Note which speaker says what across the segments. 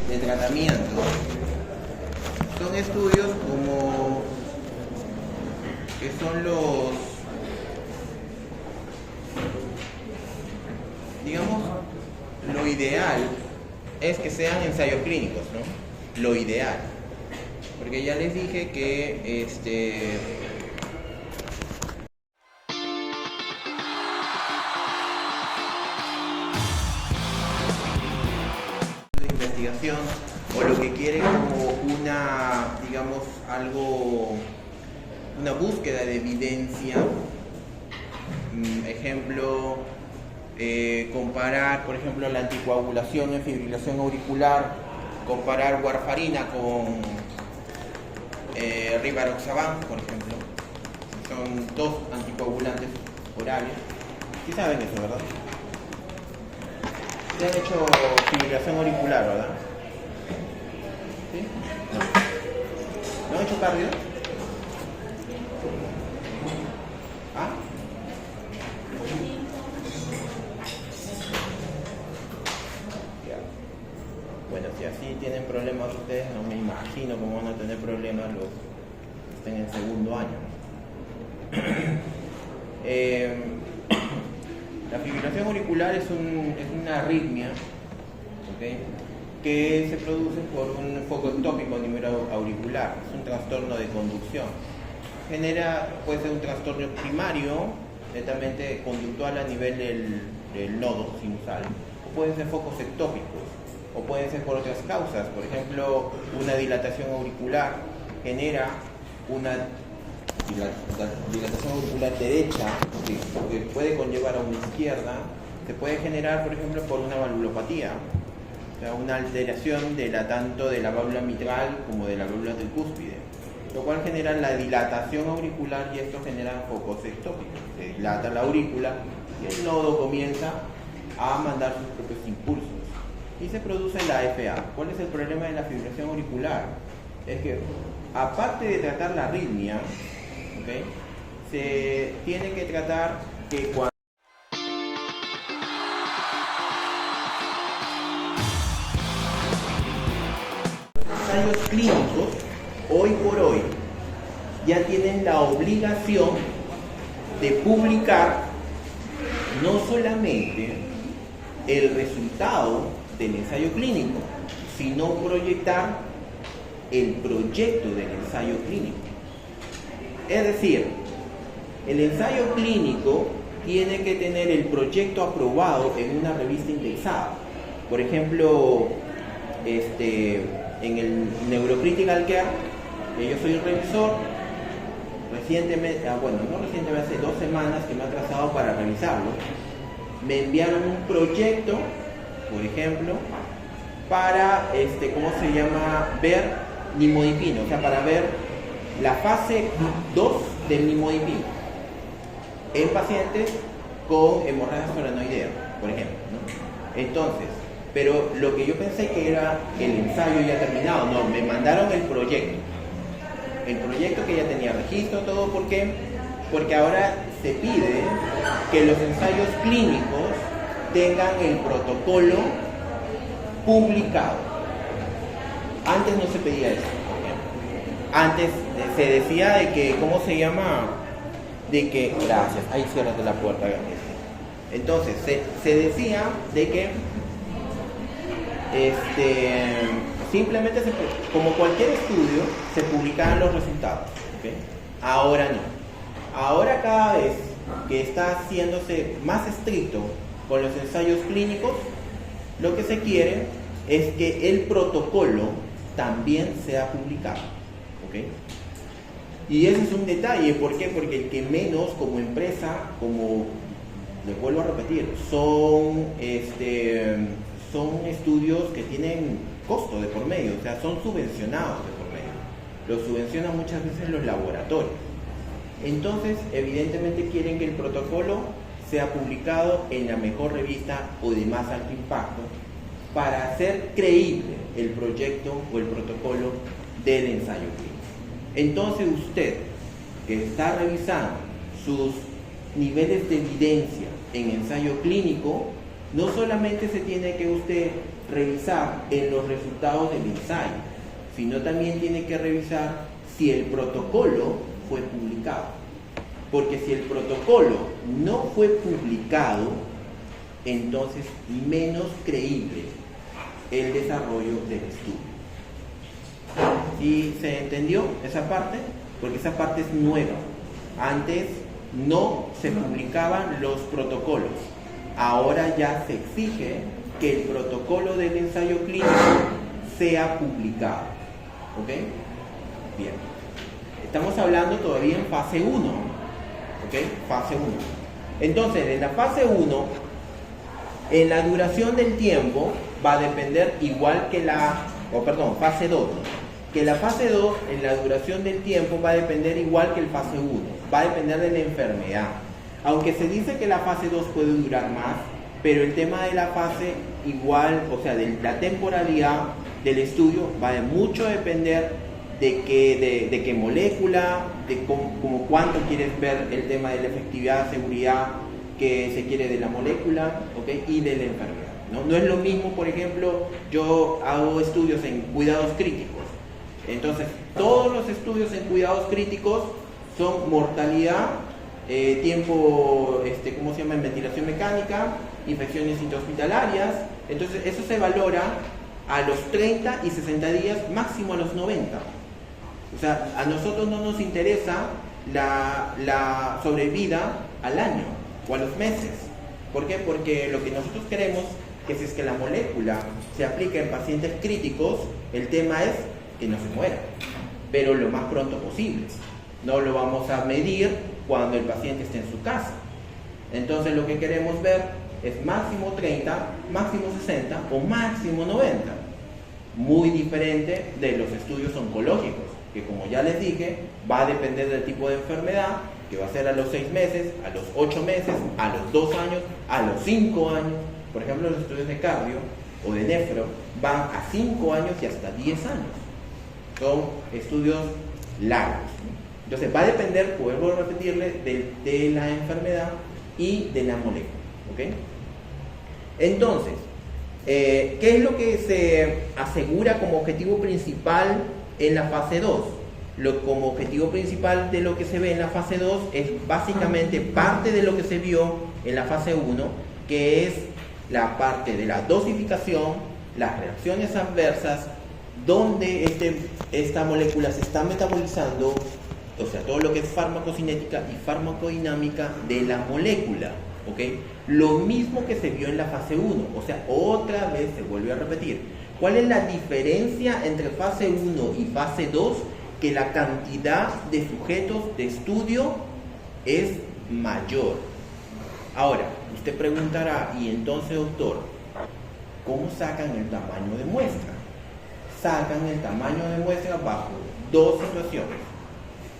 Speaker 1: de tratamiento son estudios como que son los, digamos, lo ideal es que sean ensayos clínicos, ¿no? Lo ideal. Porque ya les dije que de investigación o lo que quiere como una, digamos, una búsqueda de evidencia. Ejemplo, comparar, por ejemplo, la anticoagulación en fibrilación auricular, comparar warfarina con rivaroxaban, por ejemplo. Son dos anticoagulantes orales. Sí saben eso, ¿verdad? Se han hecho fibrilación auricular, ¿verdad? ¿Sí? ¿No han hecho cardio? ¿Ah? Ya. Bueno, si así tienen problemas ustedes, no me imagino cómo van a tener problemas los que estén en segundo año. La fibrilación auricular es una arritmia, ¿okay?, que se produce por un foco ectópico a nivel auricular. Es un trastorno de conducción. Puede ser un trastorno primario, netamente conductual a nivel del nodo sinusal, o pueden ser focos ectópicos, o pueden ser por otras causas. Por ejemplo, una dilatación auricular genera una dilatación auricular derecha, que puede conllevar a una izquierda. Se puede generar, por ejemplo, por una valvulopatía, o sea, una alteración tanto de la válvula mitral como de la válvula tricúspide, lo cual genera la dilatación auricular, y esto genera focos ectópicos. Se dilata la aurícula y el nodo comienza a mandar sus propios impulsos y se produce la FA. ¿Cuál es el problema de la fibrilación auricular? Es que, aparte de tratar la arritmia, ¿okay?, se tiene que tratar que cuando ensayos clínicos, hoy por hoy, ya tienen la obligación de publicar no solamente el resultado del ensayo clínico, sino proyectar el proyecto del ensayo clínico. Es decir, el ensayo clínico tiene que tener el proyecto aprobado en una revista indexada. Por ejemplo, en el Neurocritical Care, yo soy el revisor. Recientemente, hace 2 semanas que me ha trazado para revisarlo, me enviaron un proyecto, por ejemplo, para, ver nimodipino, o sea, para ver la fase 2 del nimodipino en pacientes con hemorragia solenoidea, por ejemplo, ¿no? Entonces, pero lo que yo pensé que era el ensayo ya terminado, no, me mandaron el proyecto que ya tenía registro, todo. ¿Por qué? Porque ahora se pide que los ensayos clínicos tengan el protocolo publicado. Antes no se pedía eso, por ejemplo. Antes se decía de que, gracias, ahí cierras la puerta. Entonces, se decía de que simplemente, como cualquier estudio, se publicaban los resultados, ¿okay? Ahora no. Ahora, cada vez que está haciéndose más estricto con los ensayos clínicos, lo que se quiere es que el protocolo también sea publicado, ¿okay? Y ese es un detalle. ¿Por qué? Porque el que menos, como empresa, como les vuelvo a repetir, son estudios que tienen costo de por medio, o sea, son subvencionados de por medio. Los subvencionan muchas veces los laboratorios. Entonces, evidentemente quieren que el protocolo sea publicado en la mejor revista o de más alto impacto, para hacer creíble el proyecto o el protocolo del ensayo clínico. Entonces, usted que está revisando sus niveles de evidencia en ensayo clínico, no solamente se tiene que usted revisar en los resultados del ensayo, sino también tiene que revisar si el protocolo fue publicado. Porque si el protocolo no fue publicado, entonces menos creíble el desarrollo del estudio. ¿Sí se entendió esa parte? Porque esa parte es nueva. Antes no se publicaban los protocolos. Ahora ya se exige que el protocolo del ensayo clínico sea publicado. ¿Ok? Bien. Estamos hablando todavía en fase 1. ¿Ok? Fase 1. Entonces, en la fase 1, en la duración del tiempo va a depender igual que fase 2, ¿no? Que la fase 2, en la duración del tiempo, va a depender igual que el fase 1. Va a depender de la enfermedad. Aunque se dice que la fase 2 puede durar más, pero el tema de la fase igual, o sea, de la temporalidad del estudio, va a mucho depender de qué molécula, de como cuánto quieres ver el tema de la efectividad, seguridad que se quiere de la molécula, ¿okay? Y de la enfermedad, ¿no? No es lo mismo, por ejemplo, yo hago estudios en cuidados críticos. Entonces, todos los estudios en cuidados críticos son mortalidad, tiempo, ¿cómo se llama?, en ventilación mecánica, infecciones intrahospitalarias. Entonces, eso se valora a los 30 y 60 días, máximo a los 90. O sea, a nosotros no nos interesa la sobrevida al año o a los meses. ¿Por qué? Porque lo que nosotros queremos es que si es que la molécula se aplica en pacientes críticos, el tema es que no se muera, pero lo más pronto posible. No lo vamos a medir cuando el paciente esté en su casa. Entonces lo que queremos ver es máximo 30, máximo 60 o máximo 90. Muy diferente de los estudios oncológicos, que como ya les dije, va a depender del tipo de enfermedad, que va a ser a los 6 meses, a los 8 meses, a los 2 años, a los 5 años. Por ejemplo, los estudios de cardio o de nefro van a 5 años y hasta 10 años. Son estudios largos. Entonces va a depender, vuelvo a repetirle, de la enfermedad y de la molécula. ¿Okay? Entonces, ¿qué es lo que se asegura como objetivo principal en la fase 2? Como objetivo principal de lo que se ve en la fase 2 es básicamente parte de lo que se vio en la fase 1, que es la parte de la dosificación, las reacciones adversas, donde esta molécula se está metabolizando, o sea, todo lo que es farmacocinética y farmacodinámica de la molécula. ¿Okay? Lo mismo que se vio en la fase 1, o sea, otra vez se vuelve a repetir. ¿Cuál es la diferencia entre fase 1 y fase 2? Que la cantidad de sujetos de estudio es mayor. Ahora, usted preguntará, y entonces, doctor, ¿cómo sacan el tamaño de muestra? Sacan el tamaño de muestra bajo dos situaciones.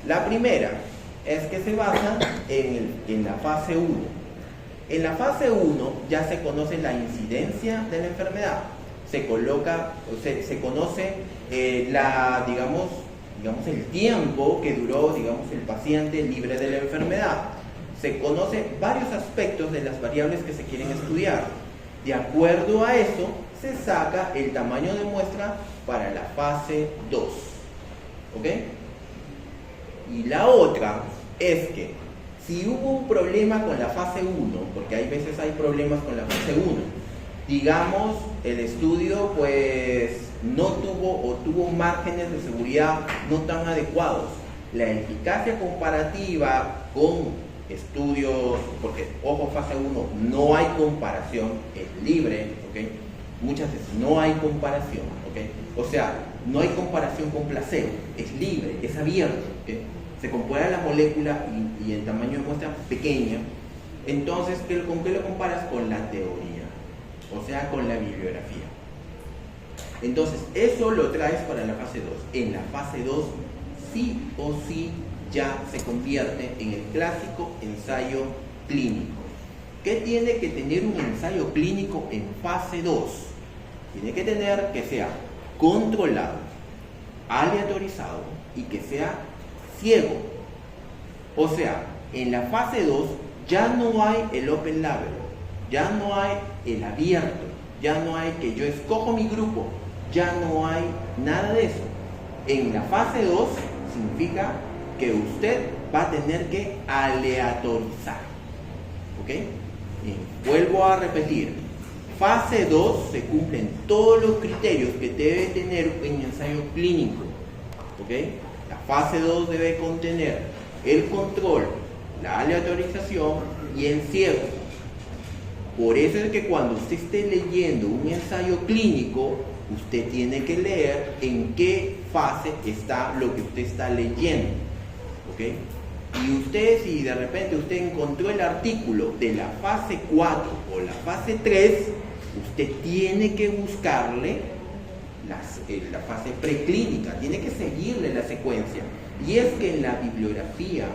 Speaker 1: La primera es que se basa en la fase 1. En la fase 1 ya se conoce la incidencia de la enfermedad, se conoce digamos el tiempo que duró, el paciente libre de la enfermedad. Se conoce varios aspectos de las variables que se quieren estudiar. De acuerdo a eso, se saca el tamaño de muestra para la fase 2. ¿Ok? Y la otra es que si hubo un problema con la fase 1, porque hay veces hay problemas con la fase 1, digamos el estudio pues no tuvo o tuvo márgenes de seguridad no tan adecuados, la eficacia comparativa con estudios, porque ojo, fase 1 no hay comparación, es libre, ¿okay? Muchas veces no hay comparación, ¿okay? O sea, no hay comparación con placebo, es libre, es abierto, ¿okay? Se compara la molécula y el tamaño de muestra pequeña. Entonces, ¿con qué lo comparas? Con la teoría, o sea, con la bibliografía. Entonces, eso lo traes para la fase 2. En la fase 2, sí o sí, ya se convierte en el clásico ensayo clínico. ¿Qué tiene que tener un ensayo clínico en fase 2? Tiene que tener que sea controlado, aleatorizado y que sea ciego. O sea, en la fase 2 ya no hay el open label, ya no hay el abierto, ya no hay que yo escojo mi grupo, ya no hay nada de eso. En la fase 2 significa que usted va a tener que aleatorizar. ¿Ok? Y vuelvo a repetir. Fase 2 se cumplen todos los criterios que debe tener un ensayo clínico. ¿Ok? La fase 2 debe contener el control, la aleatorización y el cierre. Por eso es que cuando usted esté leyendo un ensayo clínico, usted tiene que leer en qué fase está lo que usted está leyendo. ¿Ok? Y usted, si de repente usted encontró el artículo de la fase 4 o la fase 3, usted tiene que buscarle la fase preclínica, tiene que seguirle la secuencia. Y es que en la bibliografía,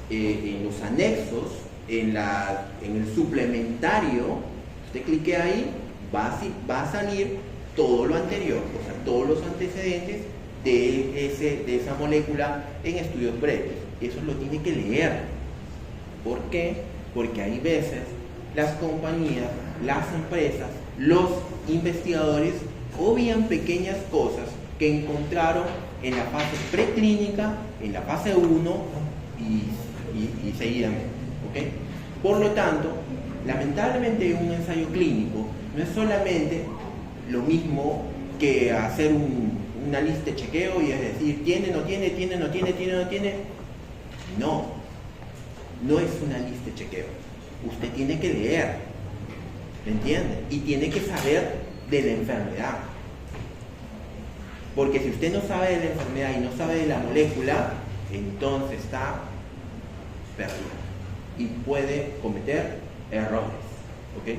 Speaker 1: en los anexos, en el suplementario, usted clique ahí, va a salir todo lo anterior, o sea, todos los antecedentes de esa molécula en estudios breves. Eso lo tiene que leer. ¿Por qué? Porque hay veces las compañías, las empresas, los investigadores obvian pequeñas cosas que encontraron en la fase preclínica, en la fase 1 y seguidamente. ¿Okay? Por lo tanto, lamentablemente un ensayo clínico no es solamente lo mismo que hacer una lista de chequeo y es decir, tiene, no tiene, tiene, no tiene, tiene, no tiene. No es una lista de chequeo. Usted tiene que leer, ¿me entiende? Y tiene que saber de la enfermedad. Porque si usted no sabe de la enfermedad y no sabe de la molécula, entonces está perdido y puede cometer errores. ¿Ok?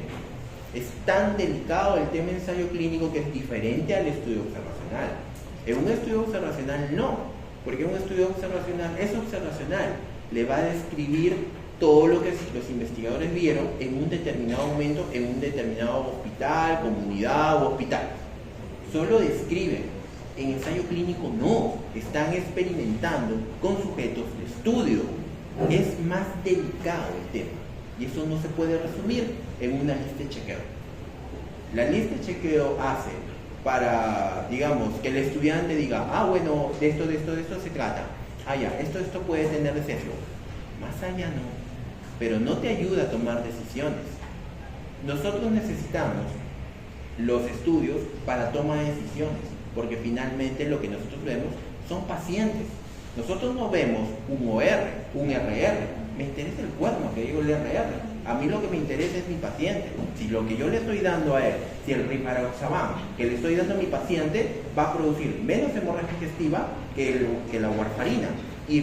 Speaker 1: Es tan delicado el tema de ensayo clínico que es diferente al estudio observacional. En un estudio observacional no, porque un estudio observacional es observacional, le va a describir todo lo que los investigadores vieron en un determinado momento, en un determinado hospital, comunidad o hospital. Solo describen. En ensayo clínico no, están experimentando con sujetos de estudio. Es más delicado el tema y eso no se puede resumir en una lista de chequeo. La lista de chequeo hace para, digamos, que el estudiante diga, bueno, de esto se trata. Ya, esto puede tener sesgo. Más allá no, pero no te ayuda a tomar decisiones. Nosotros necesitamos los estudios para toma de decisiones, porque finalmente lo que nosotros vemos son pacientes. Nosotros no vemos un OR, un RR. Me interesa el cuerno, que digo el RR. A mí lo que me interesa es mi paciente. Si lo que yo le estoy dando a él, si el rivaroxaban que le estoy dando a mi paciente va a producir menos hemorragia digestiva que la warfarina. Y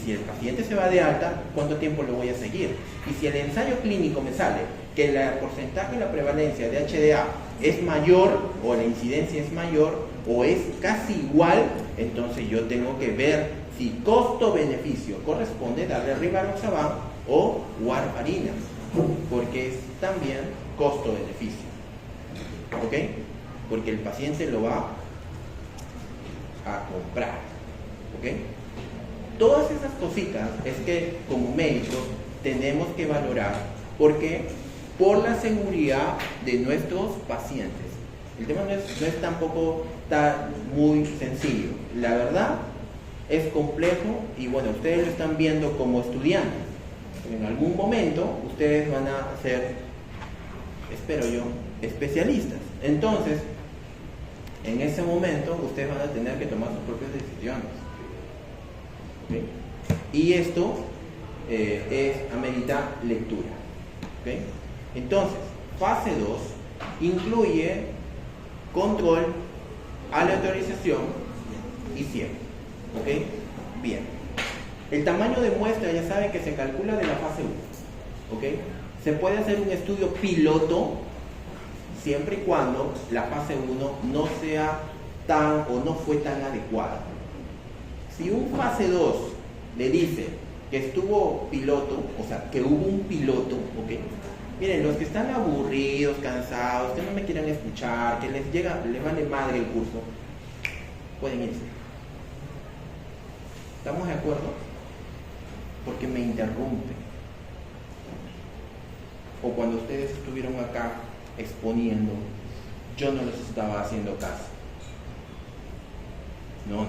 Speaker 1: si el paciente se va de alta, ¿cuánto tiempo lo voy a seguir? Y si el ensayo clínico me sale que el porcentaje de la prevalencia de HDA es mayor, o la incidencia es mayor, o es casi igual, entonces yo tengo que ver si costo-beneficio corresponde darle rivaroxaban o warfarina, porque es también costo-beneficio. ¿Ok? Porque el paciente lo va a comprar. ¿Ok? Todas esas cositas es que como médicos tenemos que valorar, porque por la seguridad de nuestros pacientes. El tema no es tampoco tan muy sencillo. La verdad es complejo y bueno, ustedes lo están viendo como estudiantes. En algún momento ustedes van a ser, espero yo, especialistas. Entonces, en ese momento ustedes van a tener que tomar sus propias decisiones. ¿Okay? Y esto amerita lectura. ¿Okay? Entonces, fase 2 incluye control, aleatorización y cierre. ¿Ok? Bien. El tamaño de muestra ya saben que se calcula de la fase 1. ¿Ok? Se puede hacer un estudio piloto siempre y cuando la fase 1 no sea tan o no fue tan adecuada. Si un fase 2 le dice que estuvo piloto, o sea, que hubo un piloto, ¿ok? Miren, los que están aburridos, cansados, que no me quieran escuchar, que les vale madre el curso, pueden irse. ¿Estamos de acuerdo? Porque me interrumpen. O cuando ustedes estuvieron acá exponiendo, yo no les estaba haciendo caso. No.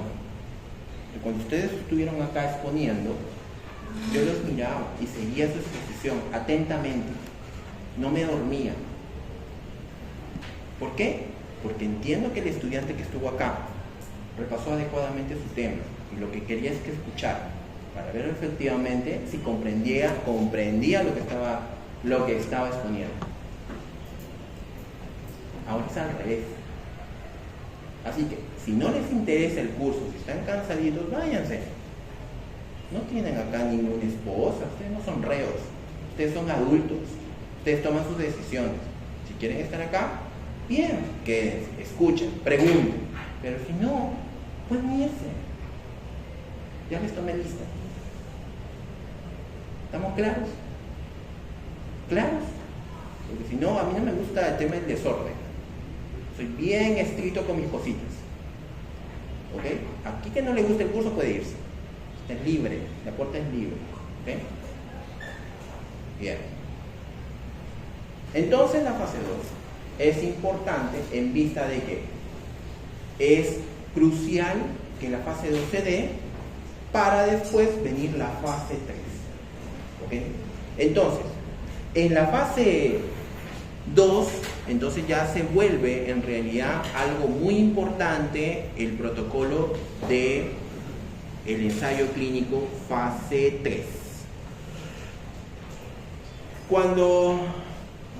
Speaker 1: Cuando ustedes estuvieron acá exponiendo, yo los miraba y seguía su exposición atentamente. No me dormía. ¿Por qué? Porque entiendo que el estudiante que estuvo acá repasó adecuadamente su tema y lo que quería es que escuchara para ver efectivamente si comprendía lo que estaba exponiendo. Ahora es al revés. Así que, si no les interesa el curso, si están cansaditos, váyanse. No tienen acá ninguna esposa, ustedes no son reos, ustedes son adultos, ustedes toman sus decisiones. Si quieren estar acá, bien, quédense, escuchen, pregunten. Pero si no, pueden irse. Ya les tomé lista. ¿Estamos claros? ¿Claros? Porque si no, a mí no me gusta el tema del desorden. Soy bien estricto con mis cositas. ¿Ok? Aquí que no le gusta el curso puede irse. Es libre, la puerta es libre. ¿Ok? Bien. Entonces la fase 2 es importante en vista de que es crucial que la fase 2 se dé para después venir la fase 3. ¿Ok? Entonces, en la fase 2, entonces ya se vuelve en realidad algo muy importante el protocolo de el ensayo clínico fase 3. Cuando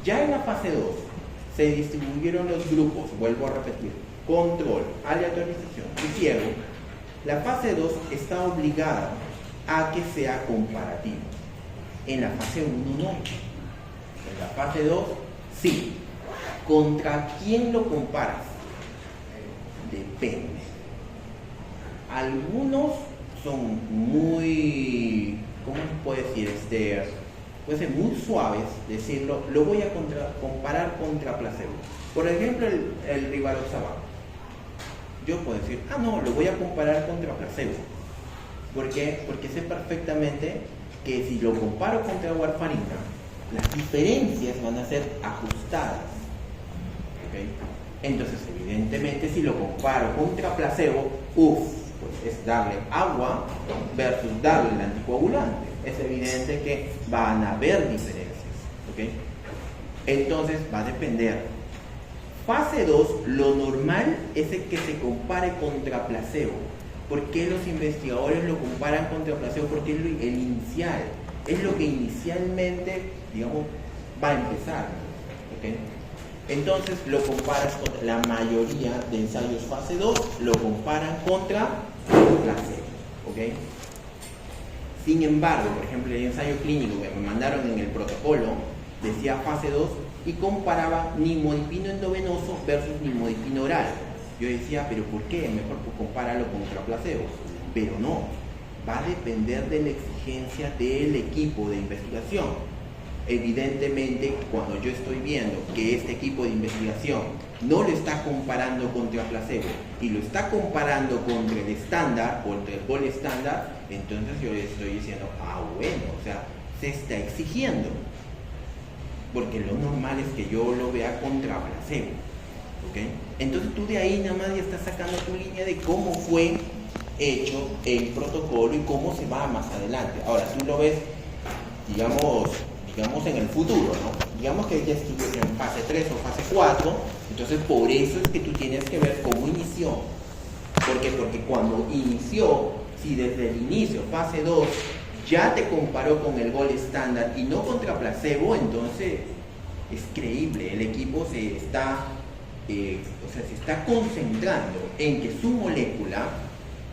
Speaker 1: ya en la fase 2 se distribuyeron los grupos, vuelvo a repetir, control, aleatorización y ciego, la fase 2 está obligada a que sea comparativo. En la fase 1 no. En la fase 2 sí. ¿Contra quién lo comparas? Depende. Algunos son muy, ¿cómo se puede decir? Puede ser muy suaves decirlo, lo voy a comparar contra placebo. Por ejemplo, el Rivaroxaban. Yo puedo decir, no, lo voy a comparar contra placebo. ¿Por qué? Porque sé perfectamente que si lo comparo contra warfarina, las diferencias van a ser ajustadas. ¿Okay? Entonces, evidentemente, si lo comparo contra placebo, pues es darle agua versus darle el anticoagulante. Es evidente que van a haber diferencias. ¿Okay? Entonces, va a depender. Fase 2, lo normal es el que se compare contra placebo. ¿Por qué los investigadores lo comparan contra placebo? Porque es el inicial, es lo que inicialmente, digamos, va a empezar. ¿Okay? Entonces lo comparas con la mayoría de ensayos fase 2, lo comparan contra placebo. ¿Okay? Sin embargo, por ejemplo, el ensayo clínico que me mandaron en el protocolo decía fase 2 y comparaba nimodipino endovenoso versus nimodipino oral. Yo decía, ¿pero por qué? Mejor pues compáralo contra placebo. Pero no, va a depender de la exigencia del equipo de investigación. Evidentemente, cuando yo estoy viendo que este equipo de investigación no lo está comparando contra placebo y lo está comparando contra el estándar, contra el gol estándar, entonces yo le estoy diciendo, bueno, o sea, se está exigiendo. Porque lo normal es que yo lo vea contra placebo. ¿Okay? Entonces tú de ahí nada más ya estás sacando tu línea de cómo fue hecho el protocolo y cómo se va más adelante. Ahora tú lo ves, digamos en el futuro, ¿no? Digamos que ya estuviera en fase 3 o fase 4, entonces por eso es que tú tienes que ver cómo inició. ¿Por qué? Porque cuando inició, si desde el inicio, fase 2, ya te comparó con el gol estándar y no contra placebo, entonces es creíble, el equipo se está concentrando en que su molécula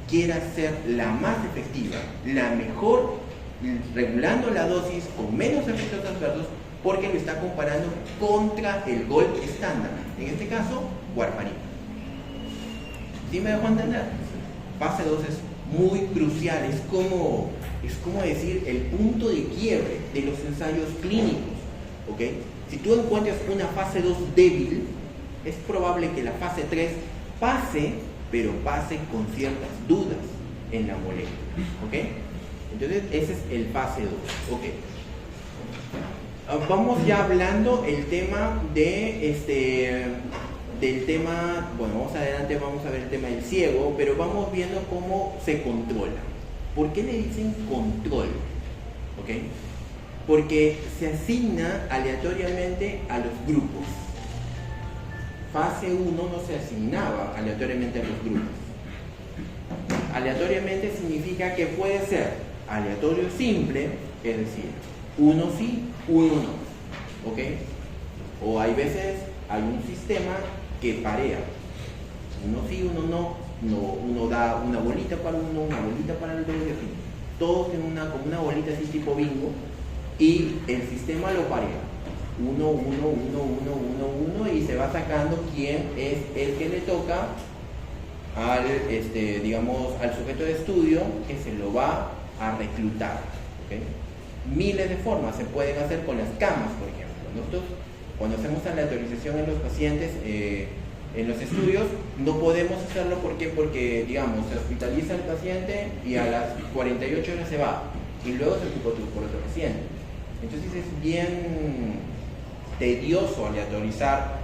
Speaker 1: quiera ser la más efectiva, la mejor, regulando la dosis con menos efectos adversos, porque lo está comparando contra el gol estándar, en este caso, warfarina. ¿Sí me dejo entender? Fase 2 es muy crucial, es como decir el punto de quiebre de los ensayos clínicos. ¿Okay? Si tú encuentras una fase 2 débil, es probable que la fase 3 pase, pero pase con ciertas dudas en la molécula. ¿Okay? Entonces ese es el fase 2. ¿Okay? Vamos ya hablando el tema del tema, bueno, más adelante vamos a ver el tema del ciego, pero vamos viendo cómo se controla. ¿Por qué le dicen control? ¿Ok? Porque se asigna aleatoriamente a los grupos. Fase 1 no se asignaba aleatoriamente a los grupos. Aleatoriamente significa que puede ser aleatorio simple, es decir, uno sí, uno no. ¿Ok? O hay veces, hay un sistema que parea. Uno sí, uno no. Uno da una bolita para uno, una bolita para el otro, y así. Todos tienen como una bolita así tipo bingo, y el sistema lo parea. Uno, y se va sacando quién es el que le toca al, digamos, al sujeto de estudio que se lo va a reclutar. ¿Okay? Miles de formas se pueden hacer con las camas, por ejemplo. Nosotros, cuando hacemos aleatorización en los pacientes, en los estudios, no podemos hacerlo. ¿Por qué? Porque, digamos, se hospitaliza el paciente y a las 48 horas se va y luego se ocupa por otro paciente. Entonces es bien tedioso aleatorizar,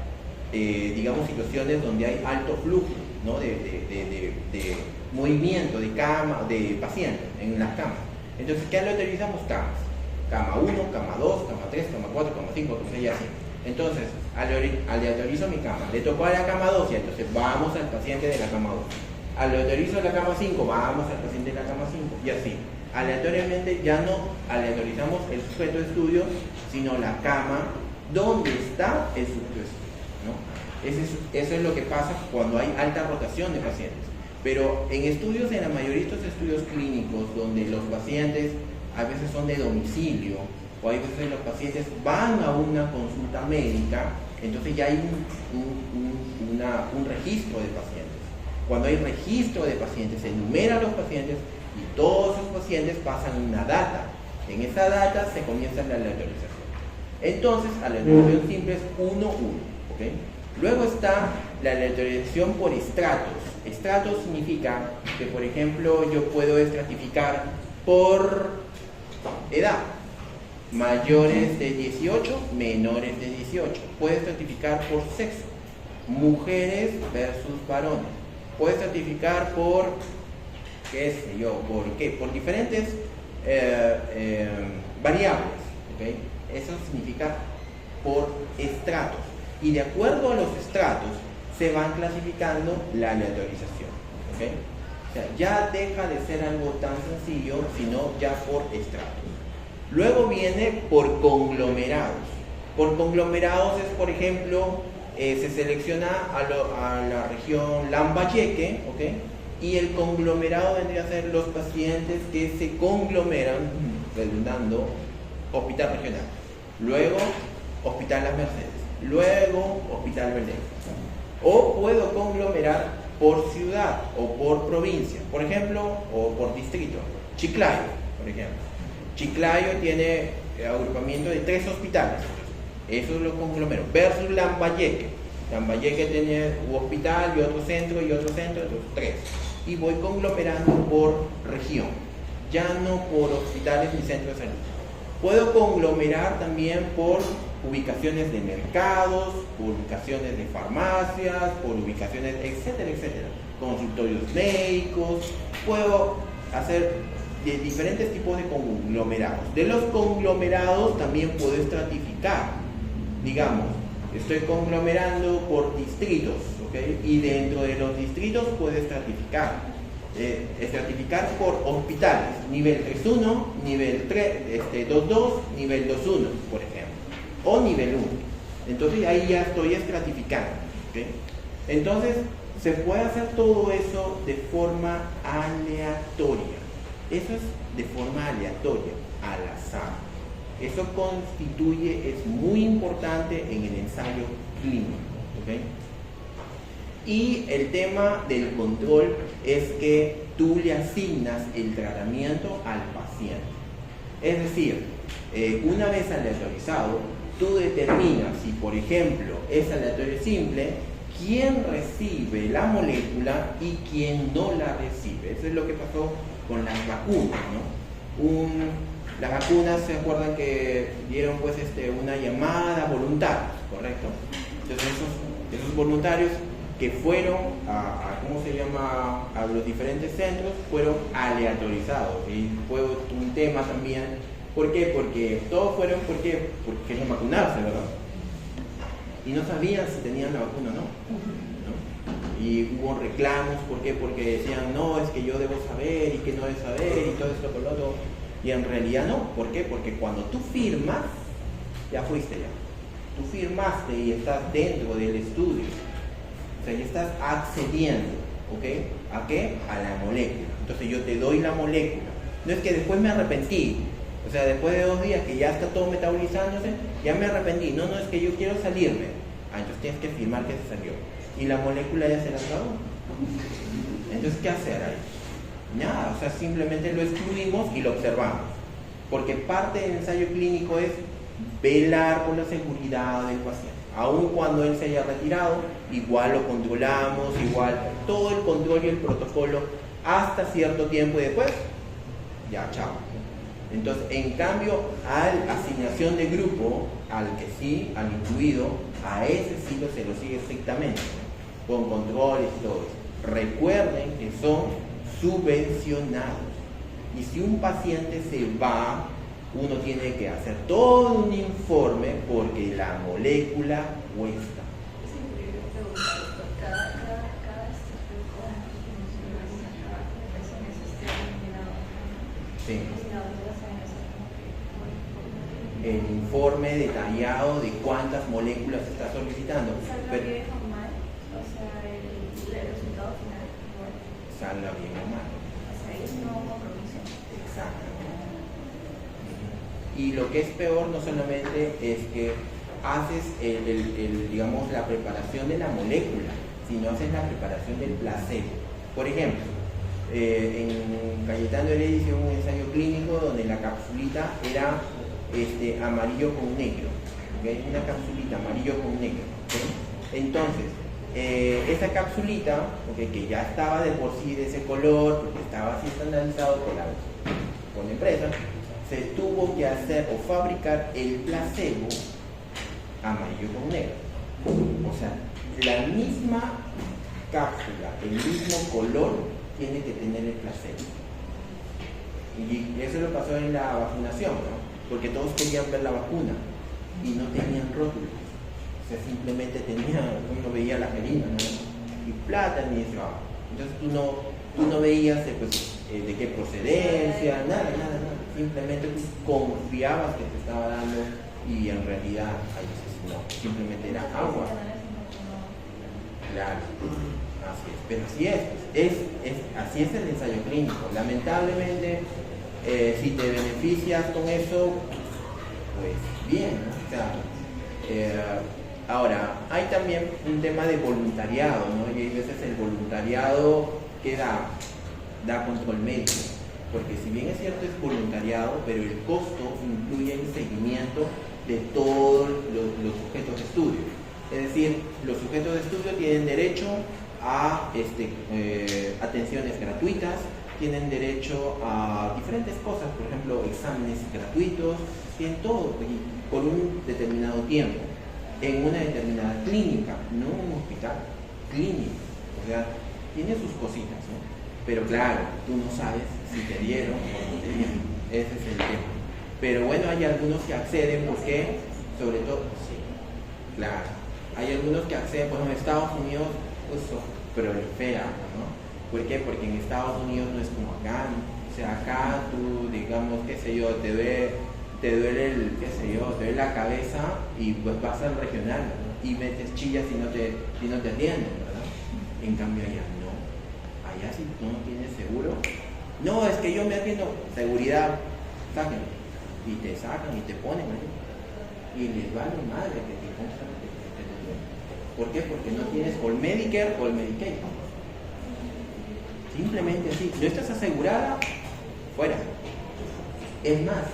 Speaker 1: digamos, situaciones donde hay alto flujo, ¿no? de movimiento de cama, de pacientes en las camas. Entonces, ¿qué aleatorizamos? Camas. Cama 1, cama 2, cama 3, cama 4, cama 5, cama 6 y así. Entonces, aleatorizo mi cama. Le tocó a la cama 2 y entonces vamos al paciente de la cama 2. Aleatorizo la cama 5, vamos al paciente de la cama 5 y así. Aleatoriamente ya no aleatorizamos el sujeto de estudio, sino la cama donde está el sujeto de estudio, ¿no? Eso es lo que pasa cuando hay alta rotación de pacientes. Pero en estudios, en la mayoría de estos estudios clínicos, donde los pacientes a veces son de domicilio, o hay veces los pacientes van a una consulta médica, entonces ya hay un registro de pacientes. Cuando hay registro de pacientes, se enumeran los pacientes y todos esos pacientes pasan una data. En esa data se comienza la aleatorización. Entonces, la aleatorización simple es 1, 1. ¿Okay? Luego está la aleatorización por estratos. Estratos significa que, por ejemplo, yo puedo estratificar por edad. Mayores de 18, menores de 18. Puede estratificar por sexo. Mujeres versus varones. Puede estratificar por, qué sé yo, por diferentes variables. ¿Okay? Eso significa por estratos. Y de acuerdo a los estratos se van clasificando la aleatorización. ¿Okay? O sea, ya deja de ser algo tan sencillo, sino ya por estratos. Luego viene por conglomerados. Por conglomerados es, por ejemplo, se selecciona a la región Lambayeque, ¿okay? Y el conglomerado vendría a ser los pacientes que se conglomeran, redundando, hospital regional. Luego, Hospital Las Mercedes. Luego, Hospital Belén. O puedo conglomerar por ciudad o por provincia, por ejemplo, o por distrito. Chiclayo, por ejemplo. Chiclayo tiene agrupamiento de 3 hospitales. Eso es lo conglomero. Versus Lambayeque. Lambayeque tiene un hospital y otro centro, entonces 3. Y voy conglomerando por región, ya no por hospitales ni centros de salud. Puedo conglomerar también por ubicaciones de mercados, por ubicaciones de farmacias, por ubicaciones, etcétera, etcétera. Consultorios médicos. Puedo hacer de diferentes tipos de conglomerados. De los conglomerados también puedo estratificar. Digamos, estoy conglomerando por distritos, ¿okay? Y dentro de los distritos puedo estratificar. Estratificar por hospitales, nivel 3.1, nivel 2.2, nivel 2.1, por ejemplo, o nivel 1. Entonces ahí ya estoy estratificando. ¿Okay? Entonces se puede hacer todo eso de forma aleatoria. Eso es de forma aleatoria, al azar. Eso es muy importante en el ensayo clínico. ¿Okay? Y el tema del control es que tú le asignas el tratamiento al paciente. Es decir, una vez aleatorizado, tú determinas si, por ejemplo, es aleatorio simple, quién recibe la molécula y quién no la recibe. Eso es lo que pasó con las vacunas, ¿no? Las vacunas, ¿se acuerdan que dieron pues una llamada a voluntarios, correcto? Entonces esos voluntarios que fueron ¿cómo se llama? A los diferentes centros, fueron aleatorizados. Y fue un tema también. ¿Por qué? Porque todos fueron, porque querían vacunarse, ¿verdad? Y no sabían si tenían la vacuna o no. Y hubo reclamos, ¿por qué? Porque decían, no, es que yo debo saber y que no debo saber y todo esto por lo otro. Y en realidad no. ¿Por qué? Porque cuando tú firmas, ya fuiste ya. Tú firmaste y estás dentro del estudio. O sea, ya estás accediendo, ¿ok? ¿A qué? A la molécula. Entonces yo te doy la molécula. No es que después me arrepentí. O sea, después de 2 días que ya está todo metabolizándose, ya me arrepentí. No, es que yo quiero salirme. Entonces tienes que firmar que se salió. Y la molécula ya se la acabó. Entonces, ¿qué hacer ahí? Nada, o sea, simplemente lo excluimos y lo observamos. Porque parte del ensayo clínico es velar por la seguridad del paciente. Aun cuando él se haya retirado, igual lo controlamos, igual todo el control y el protocolo hasta cierto tiempo y después, ya, chao. Entonces, en cambio, a la asignación de grupo, al que sí, al incluido, a ese sí se lo sigue estrictamente, con controles y todo eso. Recuerden que son subvencionados. Y si un paciente se va, uno tiene que hacer todo un informe porque la molécula cuesta. Sí. El informe detallado de cuántas moléculas se está solicitando.
Speaker 2: ¿Salga bien o mal? O sea, el resultado final.
Speaker 1: Salga bien o mal.
Speaker 2: O sea, es no compromiso.
Speaker 1: Exacto. Y lo que es peor no solamente es que haces digamos, la preparación de la molécula, sino haces la preparación del placebo. Por ejemplo, en Cayetano Heredia hicieron un ensayo clínico donde la capsulita era amarillo con negro, ¿okay? Una capsulita amarillo con negro, ¿okay? Entonces esa capsulita, ¿okay? Que ya estaba de por sí de ese color porque estaba así estandarizado por la empresa, se tuvo que hacer o fabricar el placebo amarillo con negro, o sea, la misma cápsula, el mismo color tiene que tener el placebo. Y eso lo pasó en la vacunación, ¿no? Porque todos querían ver la vacuna y no tenían rótulos. O sea, simplemente uno veía la jeringa, ¿no? Y plátano y eso. Entonces tú no veías pues, de qué procedencia, nada. Simplemente tú confiabas que te estaba dando y en realidad ahí no, simplemente era agua. Claro, así es. Pero así así es el ensayo clínico. Lamentablemente, si te beneficias con eso, pues bien, ¿no? O sea, ahora, hay también un tema de voluntariado, ¿no? Y hay veces el voluntariado que da control médico, porque si bien es cierto es voluntariado, pero el costo incluye el seguimiento de todos los sujetos de estudio. Es decir, los sujetos de estudio tienen derecho a atenciones gratuitas, tienen derecho a diferentes cosas, por ejemplo, exámenes gratuitos, tienen todo por un determinado tiempo, en una determinada clínica, no un hospital, clínica. O sea, tiene sus cositas, ¿no? Pero claro, tú no sabes si te dieron o no te dieron. Ese es el tema. Pero bueno, hay algunos que acceden porque, sobre todo, sí, claro, hay algunos que acceden, por ejemplo, en Estados Unidos, eso prolifera, ¿no? ¿Por qué? Porque en Estados Unidos no es como acá, ¿no? O sea, acá tú, digamos, qué sé yo, te duele te duele la cabeza y pues vas al regional, ¿no? Y metes chillas y no te atienden, ¿verdad? En cambio allá no. Allá si tú no tienes seguro, no, es que yo me atiendo, seguridad, sáquenme. Y te sacan y te ponen ahí. Y les vale madre que te compran que te atienden. ¿Por qué? Porque no tienes o el Medicare o el Medicaid. Simplemente así. No estás asegurada, fuera. Es más,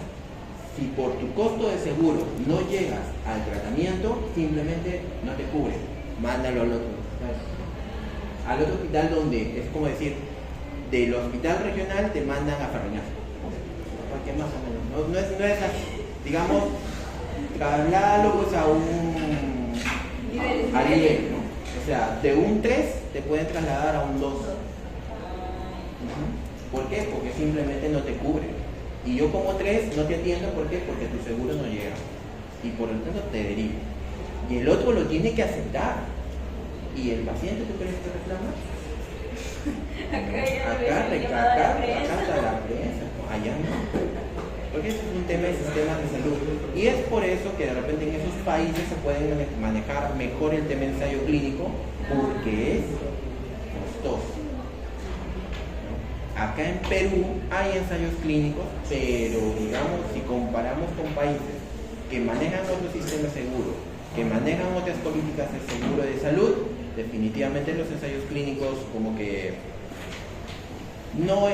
Speaker 1: si por tu costo de seguro no llegas al tratamiento, simplemente no te cubre. Mándalo al otro hospital donde, es como decir, del hospital regional te mandan a Ferreñazo. porque más o menos, no es así. Digamos, trasládalo pues a nivel, ¿no? O sea, de un 3 te pueden trasladar a un 2. ¿Por qué? Porque simplemente no te cubre. Y yo como 3 no te atiendo, ¿por qué? Porque tu seguro no llega. Y por lo tanto te derivo. Y el otro lo tiene que aceptar. ¿Y el paciente tú crees que reclama? Acá está la prensa, allá no. Porque eso es un tema de sistemas de salud. Y es por eso que de repente en esos países se pueden manejar mejor el tema de ensayo clínico, porque es costoso. Acá en Perú hay ensayos clínicos, pero digamos, si comparamos con países que manejan otros sistemas seguros, que manejan otras políticas de seguro de salud, definitivamente los ensayos clínicos como que no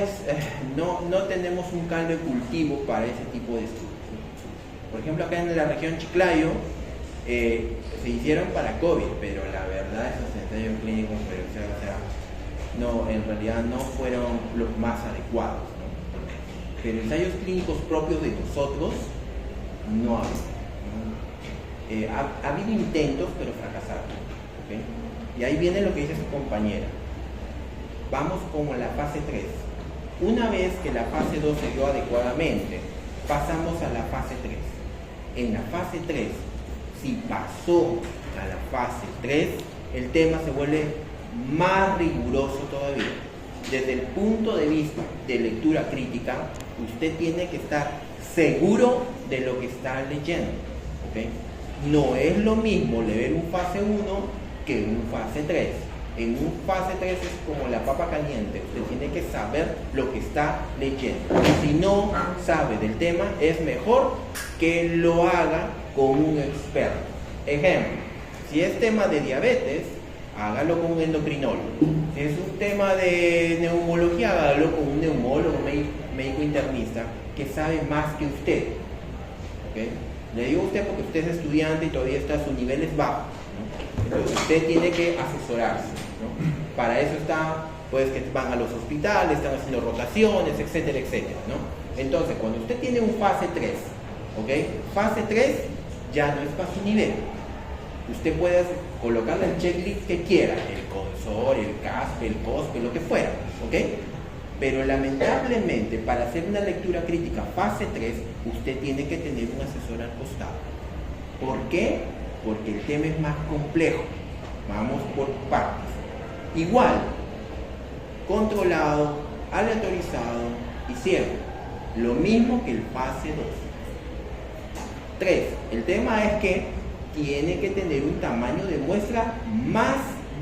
Speaker 1: tenemos un caldo de cultivo para ese tipo de estudios. Por ejemplo, acá en la región Chiclayo se hicieron para COVID, pero la verdad esos ensayos clínicos, no, en realidad no fueron los más adecuados, ¿no? Pero ensayos clínicos propios de nosotros no hay, ¿no? Ha habido intentos, pero fracasaron, ¿okay? Y ahí viene lo que dice su compañera. Vamos como la fase 3. Una vez que la fase 2 se dio adecuadamente, pasamos a la fase 3. En la fase 3, si pasó a la fase 3, el tema se vuelve más riguroso todavía. Desde el punto de vista de lectura crítica, usted tiene que estar seguro de lo que está leyendo, ¿okay? No es lo mismo leer un fase 1 que un fase 3. En un fase 3 es como la papa caliente, usted tiene que saber lo que está leyendo. Si no sabe del tema, es mejor que lo haga con un experto. Ejemplo, si es tema de diabetes, hágalo con un endocrinólogo. Si es un tema de neumología, hágalo con un neumólogo, médico internista, que sabe más que usted. ¿Okay? Le digo a usted porque usted es estudiante y todavía está a sus niveles bajos, ¿no? Entonces usted tiene que asesorarse, ¿no? Para eso está, pues que van a los hospitales, están haciendo rotaciones, etcétera, etcétera, ¿no? Entonces, cuando usted tiene un fase 3, ¿ok? Fase 3 ya no es para su nivel. Usted puede colocarle el checklist que quiera, el CONSOR, el CASP, el COSPE, lo que fuera, ¿ok? Pero lamentablemente, para hacer una lectura crítica fase 3, usted tiene que tener un asesor al costado. ¿Por qué? Porque el tema es más complejo. Vamos por partes. Igual, controlado, aleatorizado y ciego. Lo mismo que el fase 2. 3. El tema es que tiene que tener un tamaño de muestra más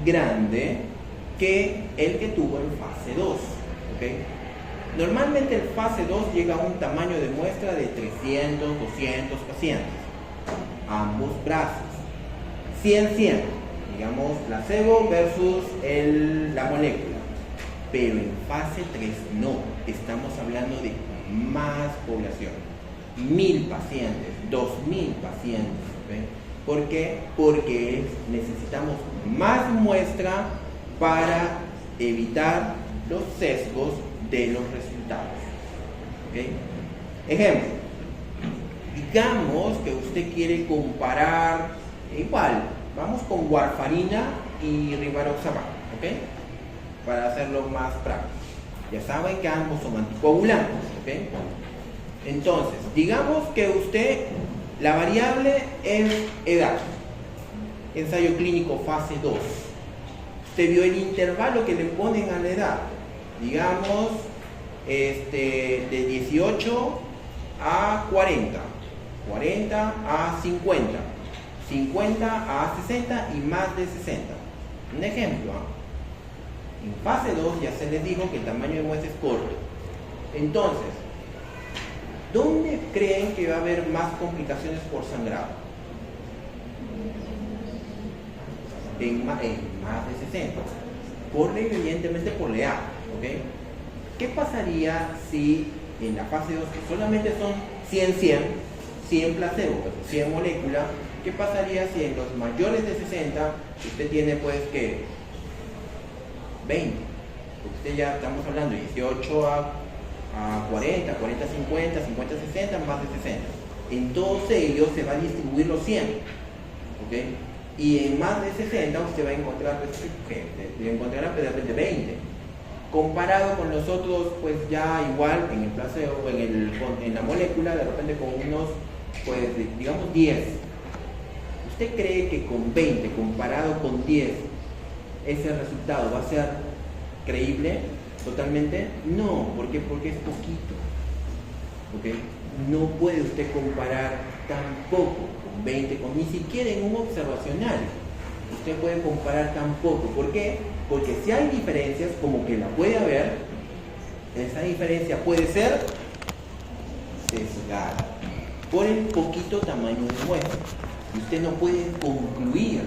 Speaker 1: grande que el que tuvo en fase 2. ¿Okay? Normalmente el fase 2 llega a un tamaño de muestra de 300, 200 pacientes. Ambos brazos. 100, digamos, placebo versus la molécula. Pero en fase 3 no. Estamos hablando de más población. 1000 pacientes, 2000 pacientes. ¿Okay? ¿Por qué? Porque necesitamos más muestra para evitar los sesgos de los resultados. ¿Okay? Ejemplo, digamos que usted quiere comparar, igual, vamos con warfarina y rivaroxaban, ¿ok? Para hacerlo más práctico. Ya saben que ambos son anticoagulantes, ¿ok? Entonces, digamos que usted, la variable es edad, ensayo clínico fase 2. Usted vio el intervalo que le ponen a la edad, digamos, de 18 a 40, 40 a 50, 50 a 60 y más de 60. Un ejemplo, en fase 2 ya se les dijo que el tamaño de muestra es corto. Entonces, ¿dónde creen que va a haber más complicaciones por sangrado? En más de 60. Evidentemente por la edad, ¿ok? ¿Qué pasaría si en la fase 2, que solamente son 100 placebo, 100 moléculas, qué pasaría si en los mayores de 60 usted tiene pues que 20? Porque usted ya estamos hablando de 18 a a 40, 40, 50, 50, 60, más de 60. En todos ellos se va a distribuir los 100, ¿ok? Y en más de 60 usted va a encontrar, encontrará de repente 20. Comparado con los otros, pues ya igual en el placebo, en la molécula, de repente con unos, pues digamos 10. ¿Usted cree que con 20 comparado con 10 ese resultado va a ser creíble totalmente? No, ¿por qué? Porque es poquito, ¿ok? No puede usted comparar tampoco con 20, ni siquiera en un observacional. Usted puede comparar tampoco. ¿Por qué? Porque si hay diferencias, como que la puede haber, esa diferencia puede ser sesgada por el poquito tamaño de muestra. Y usted no puede concluir,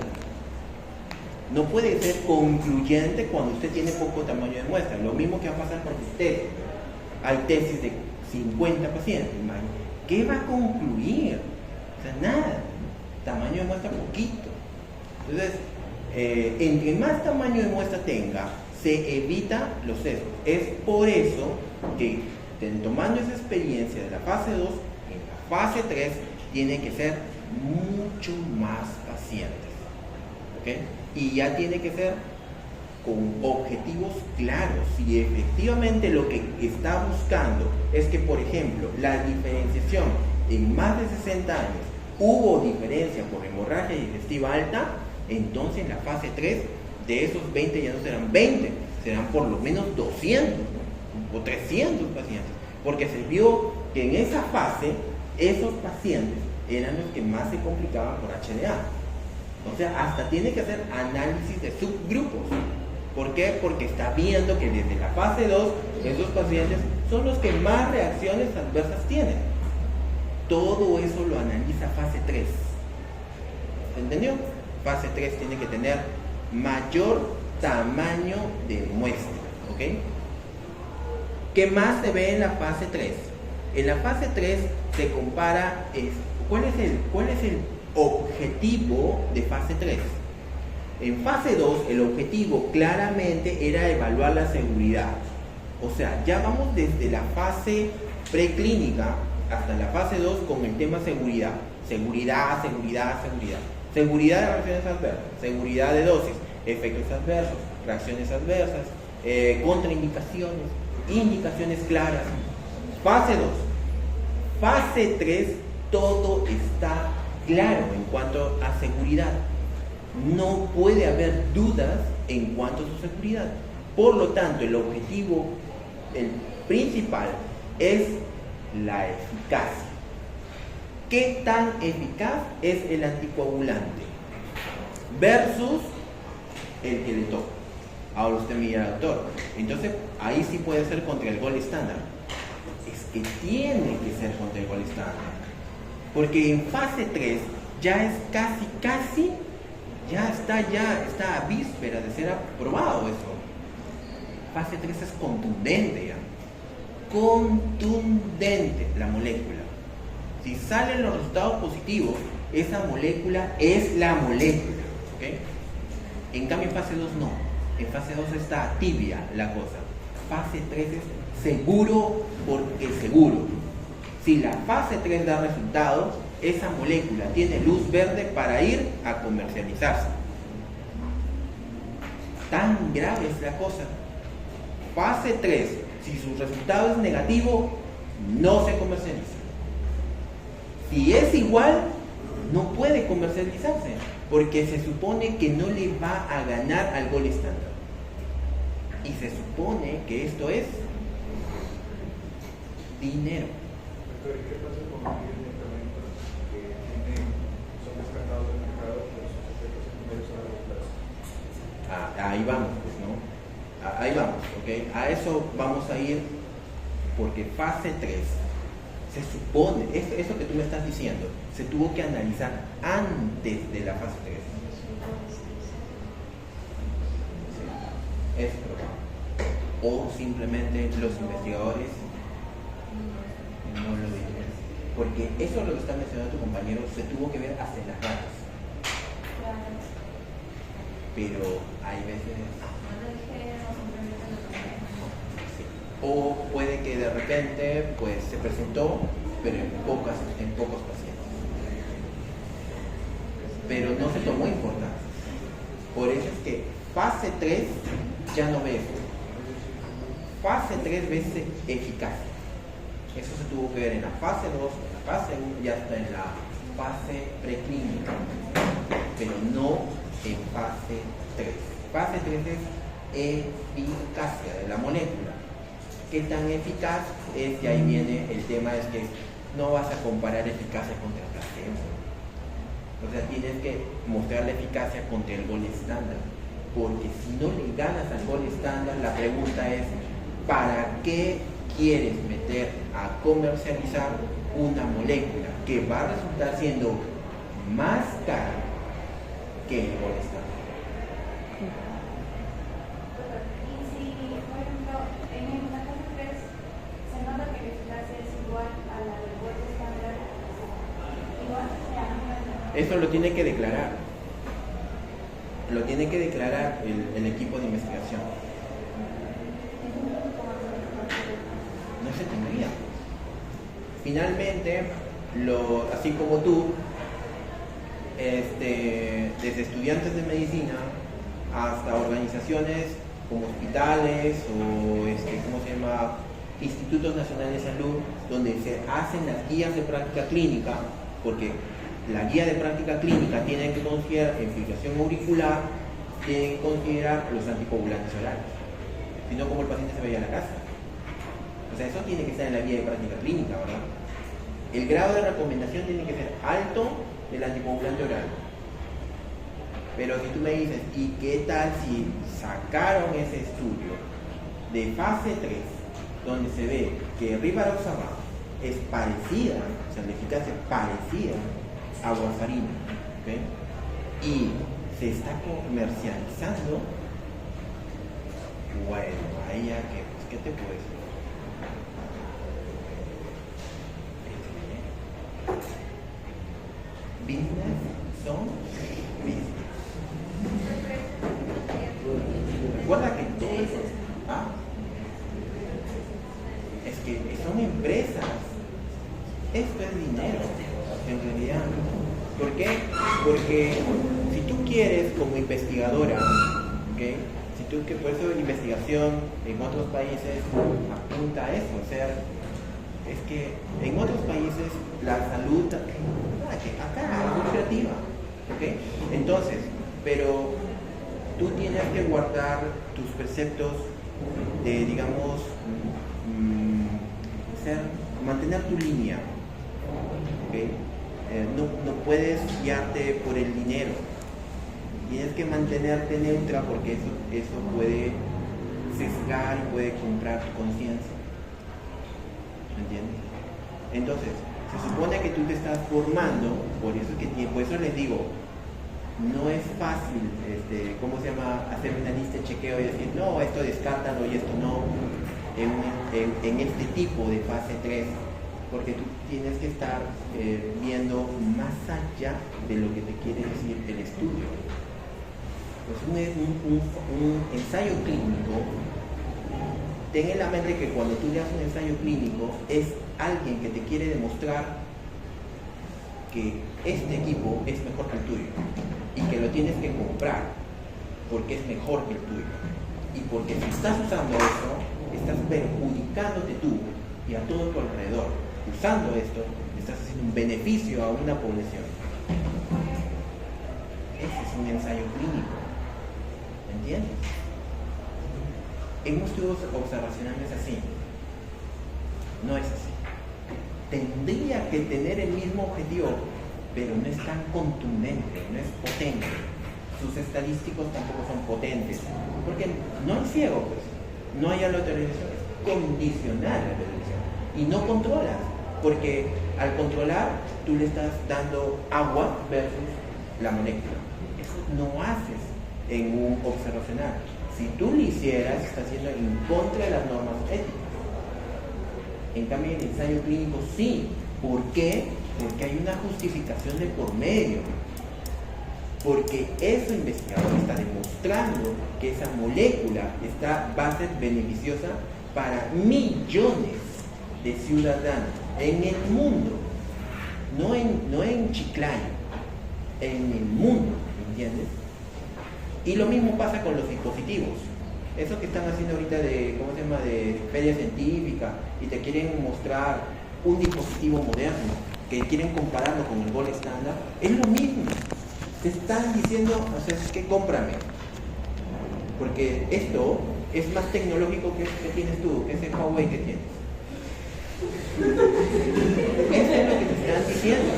Speaker 1: no puede ser concluyente cuando usted tiene poco tamaño de muestra. Lo mismo que va a pasar con usted. Hay tesis de 50 pacientes, ¿qué va a concluir? O sea, nada, tamaño de muestra poquito. Entonces, entre más tamaño de muestra tenga, se evita los sesgos. Es por eso que, tomando esa experiencia de la fase 2, en la fase 3 tiene que ser mucho más pacientes, ¿ok? Y ya tiene que ser con objetivos claros. Si efectivamente lo que está buscando es que, por ejemplo, la diferenciación en más de 60 años hubo diferencia por hemorragia digestiva alta, entonces en la fase 3 de esos 20 ya no serán 20, serán por lo menos 200 o 300 pacientes, porque se vio que en esa fase esos pacientes eran los que más se complicaban por HLA. O sea, hasta tiene que hacer análisis de subgrupos. ¿Por qué? Porque está viendo que desde la fase 2 esos pacientes son los que más reacciones adversas tienen. Todo eso lo analiza fase 3. ¿Entendió? Fase 3 tiene que tener mayor tamaño de muestra, ¿ok? ¿Qué más se ve en la fase 3? En la fase 3 se compara, ¿cuál es el objetivo de fase 3? En fase 2 el objetivo claramente era evaluar la seguridad. O sea, ya vamos desde la fase preclínica hasta la fase 2 con el tema seguridad. Seguridad, seguridad, seguridad. Seguridad de reacciones adversas, seguridad de dosis, efectos adversos, reacciones adversas, contraindicaciones, indicaciones claras. Fase 2. Fase 3, todo está claro en cuanto a seguridad. No puede haber dudas en cuanto a su seguridad. Por lo tanto, el objetivo, el principal, es la eficacia. ¿Qué tan eficaz es el anticoagulante versus el que le toca? Ahora usted me dirá, doctor, entonces ahí sí puede ser contra el gold estándar. Es que tiene que ser contra el gold estándar, porque en fase 3 ya es casi, ya está a víspera de ser aprobado eso. Fase 3 es contundente ya. Contundente la molécula. Si salen los resultados positivos, esa molécula es la molécula, ¿ok? En cambio en fase 2 no. En fase 2 está tibia la cosa. Fase 3 es seguro porque seguro. Si la fase 3 da resultado, esa molécula tiene luz verde para ir a comercializarse. Tan grave es la cosa. Fase 3, si su resultado es negativo, no se comercializa. Si es igual, no puede comercializarse, porque se supone que no le va a ganar al gold estándar. Y se supone que esto es dinero.
Speaker 3: Pero ¿qué pasa con aquellos medicamentos que son descartados del mercado por sus efectos secundarios a largo plazo?
Speaker 1: Ahí vamos, pues, ¿no? Ahí vamos, ¿ok? A eso vamos a ir, porque fase 3 se supone, eso que tú me estás diciendo, se tuvo que analizar antes de la fase 3. Sí, es probable. O simplemente los investigadores no lo dijeron. Porque eso es lo que está mencionando tu compañero, se tuvo que ver hasta en las ratas. Pero hay veces...
Speaker 2: No lo dijeron, simplemente lo tomaron.
Speaker 1: Sí. o puede que de repente pues se presentó, pero en pocos pacientes. Pero no se tomó importancia. Por eso es que fase 3 ya no ve eso. Fase 3 ves eficacia. Eso se tuvo que ver en la fase 2, en la fase 1 y hasta en la fase preclínica, pero no en fase 3. Fase 3 es eficacia de la molécula. ¿Qué tan eficaz es? Y ahí viene el tema, es que no vas a comparar eficacia contra el placebo. O sea, tienes que mostrar la eficacia contra el gol estándar, porque si no le ganas al gol estándar, la pregunta es, ¿para qué quieres meter a comercializar una molécula que va a resultar siendo más cara que el gol estándar?
Speaker 2: Y si, por ejemplo, en una fase 3 se nota que la eficacia es igual a la del gol estándar, igual
Speaker 1: Eso lo tiene que declarar. Lo tiene que declarar el equipo de investigación. No se tendría. Finalmente, así como tú, desde estudiantes de medicina hasta organizaciones como hospitales o ¿cómo se llama? Institutos Nacionales de Salud, donde se hacen las guías de práctica clínica, porque la guía de práctica clínica tiene que considerar en fibrilación auricular, tiene que considerar los anticoagulantes orales, si no, como el paciente se vaya a la casa. O sea, eso tiene que estar en la guía de práctica clínica, ¿verdad? El grado de recomendación tiene que ser alto del anticoagulante oral. Pero si tú me dices, ¿y qué tal si sacaron ese estudio de fase 3, donde se ve que rivaroxaban es parecida, o sea, la eficacia es parecida a warfarina, ¿okay? Y se está comercializando, bueno, ahí ya que, pues, ¿qué te puedo decir? Business son business. Recuerda que todo eso, es que son empresas. Esto es dinero, en realidad. ¿Por qué? Porque si tú quieres como investigadora, ¿okay? Por eso investigación en otros países apunta a eso, o sea, es que en otros países la salud acá es muy creativa, ¿okay? Entonces, pero tú tienes que guardar tus preceptos de, digamos, mantener tu línea, ¿okay? No puedes guiarte por el dinero, tienes que mantenerte neutra, porque eso puede sesgar y puede comprar tu conciencia, ¿me entiendes? Entonces, se supone que tú te estás formando, por eso les digo, no es fácil, ¿cómo se llama?, hacer una lista de chequeo y decir, no, esto descártalo y esto no, en este tipo de fase 3, porque tú tienes que estar viendo más allá de lo que te quiere decir el estudio. Pues un ensayo clínico, ten en la mente que cuando tú le haces un ensayo clínico, es alguien que te quiere demostrar que este equipo es mejor que el tuyo y que lo tienes que comprar porque es mejor que el tuyo, y porque si estás usando eso, estás perjudicándote tú y a todo tu alrededor. Usando esto, estás haciendo un beneficio a una población. Ese es un ensayo clínico, ¿me entiendes? En un estudio observacional no es así, no es así. Tendría que tener el mismo objetivo, pero no es tan contundente, no es potente. Sus estadísticos tampoco son potentes, porque no es ciego, pues, no hay autorización, es condicional la autorización, y no controlas, porque al controlar tú le estás dando agua versus la molécula. Eso no haces en un observacional. Si tú lo hicieras, estás haciendo en contra de las normas éticas. En cambio, en el ensayo clínico sí. ¿Por qué? Porque hay una justificación de por medio. Porque ese investigador está demostrando que esa molécula va a ser beneficiosa para millones de ciudadanos en el mundo, no en Chiclayo, en el mundo, ¿entiendes? Y lo mismo pasa con los dispositivos. Eso que están haciendo ahorita de, ¿cómo se llama?, de feria científica, y te quieren mostrar un dispositivo moderno, que quieren compararlo con el gold estándar, es lo mismo. Te están diciendo, o sea, es que cómprame. Porque esto es más tecnológico que tienes tú, que ese Huawei que tienes. Eso es lo que te están diciendo.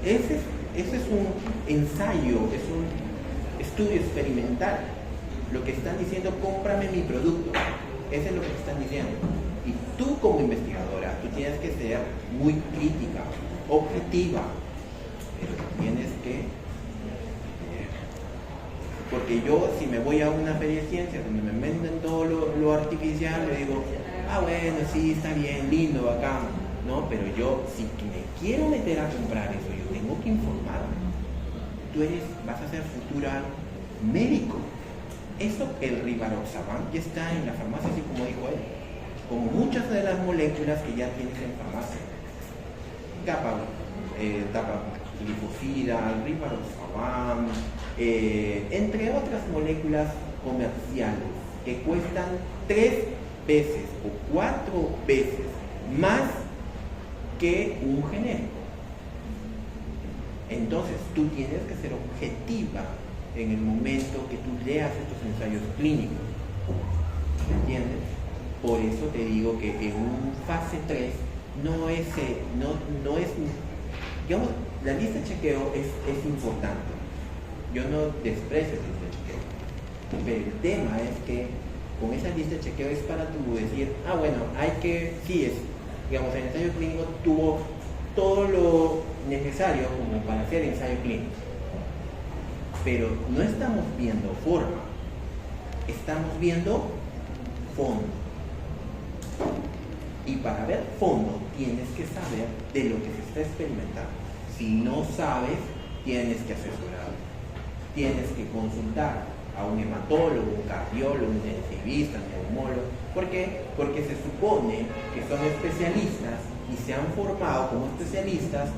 Speaker 1: Ese es un ensayo, es un estudio experimental. Lo que están diciendo, cómprame mi producto. Eso es lo que te están diciendo. Y tú como investigadora, tú tienes que ser muy crítica, objetiva, pero tienes que... Porque yo, si me voy a una feria de ciencias donde me venden todo lo artificial, le digo, bueno, sí, está bien, lindo, bacán, ¿no? Pero yo, si me quiero meter a comprar eso, yo tengo que informarme. Tú vas a ser futura médico. Eso, el rivaroxaban, ya está en la farmacia, así como dijo él. Como muchas de las moléculas que ya tienes en farmacia. Glifosida, rivaroxaban, entre otras moléculas comerciales que cuestan 3 veces o 4 veces más que un genérico. Entonces tú tienes que ser objetiva en el momento que tú leas estos ensayos clínicos. ¿Me entiendes? Por eso te digo que en un fase 3 no es digamos, la lista de chequeo es importante. Yo no desprecio la lista de chequeo. Pero el tema es que con esa lista de chequeo es para tú decir, bueno, digamos, el ensayo clínico tuvo todo lo necesario como para hacer ensayo clínico. Pero no estamos viendo forma, estamos viendo fondo. Y para ver fondo tienes que saber de lo que se está experimentando. Si no sabes, tienes que asesorar, tienes que consultar a un hematólogo, un cardiólogo, un intensivista, un neumólogo. ¿Por qué? Porque se supone que son especialistas y se han formado como especialistas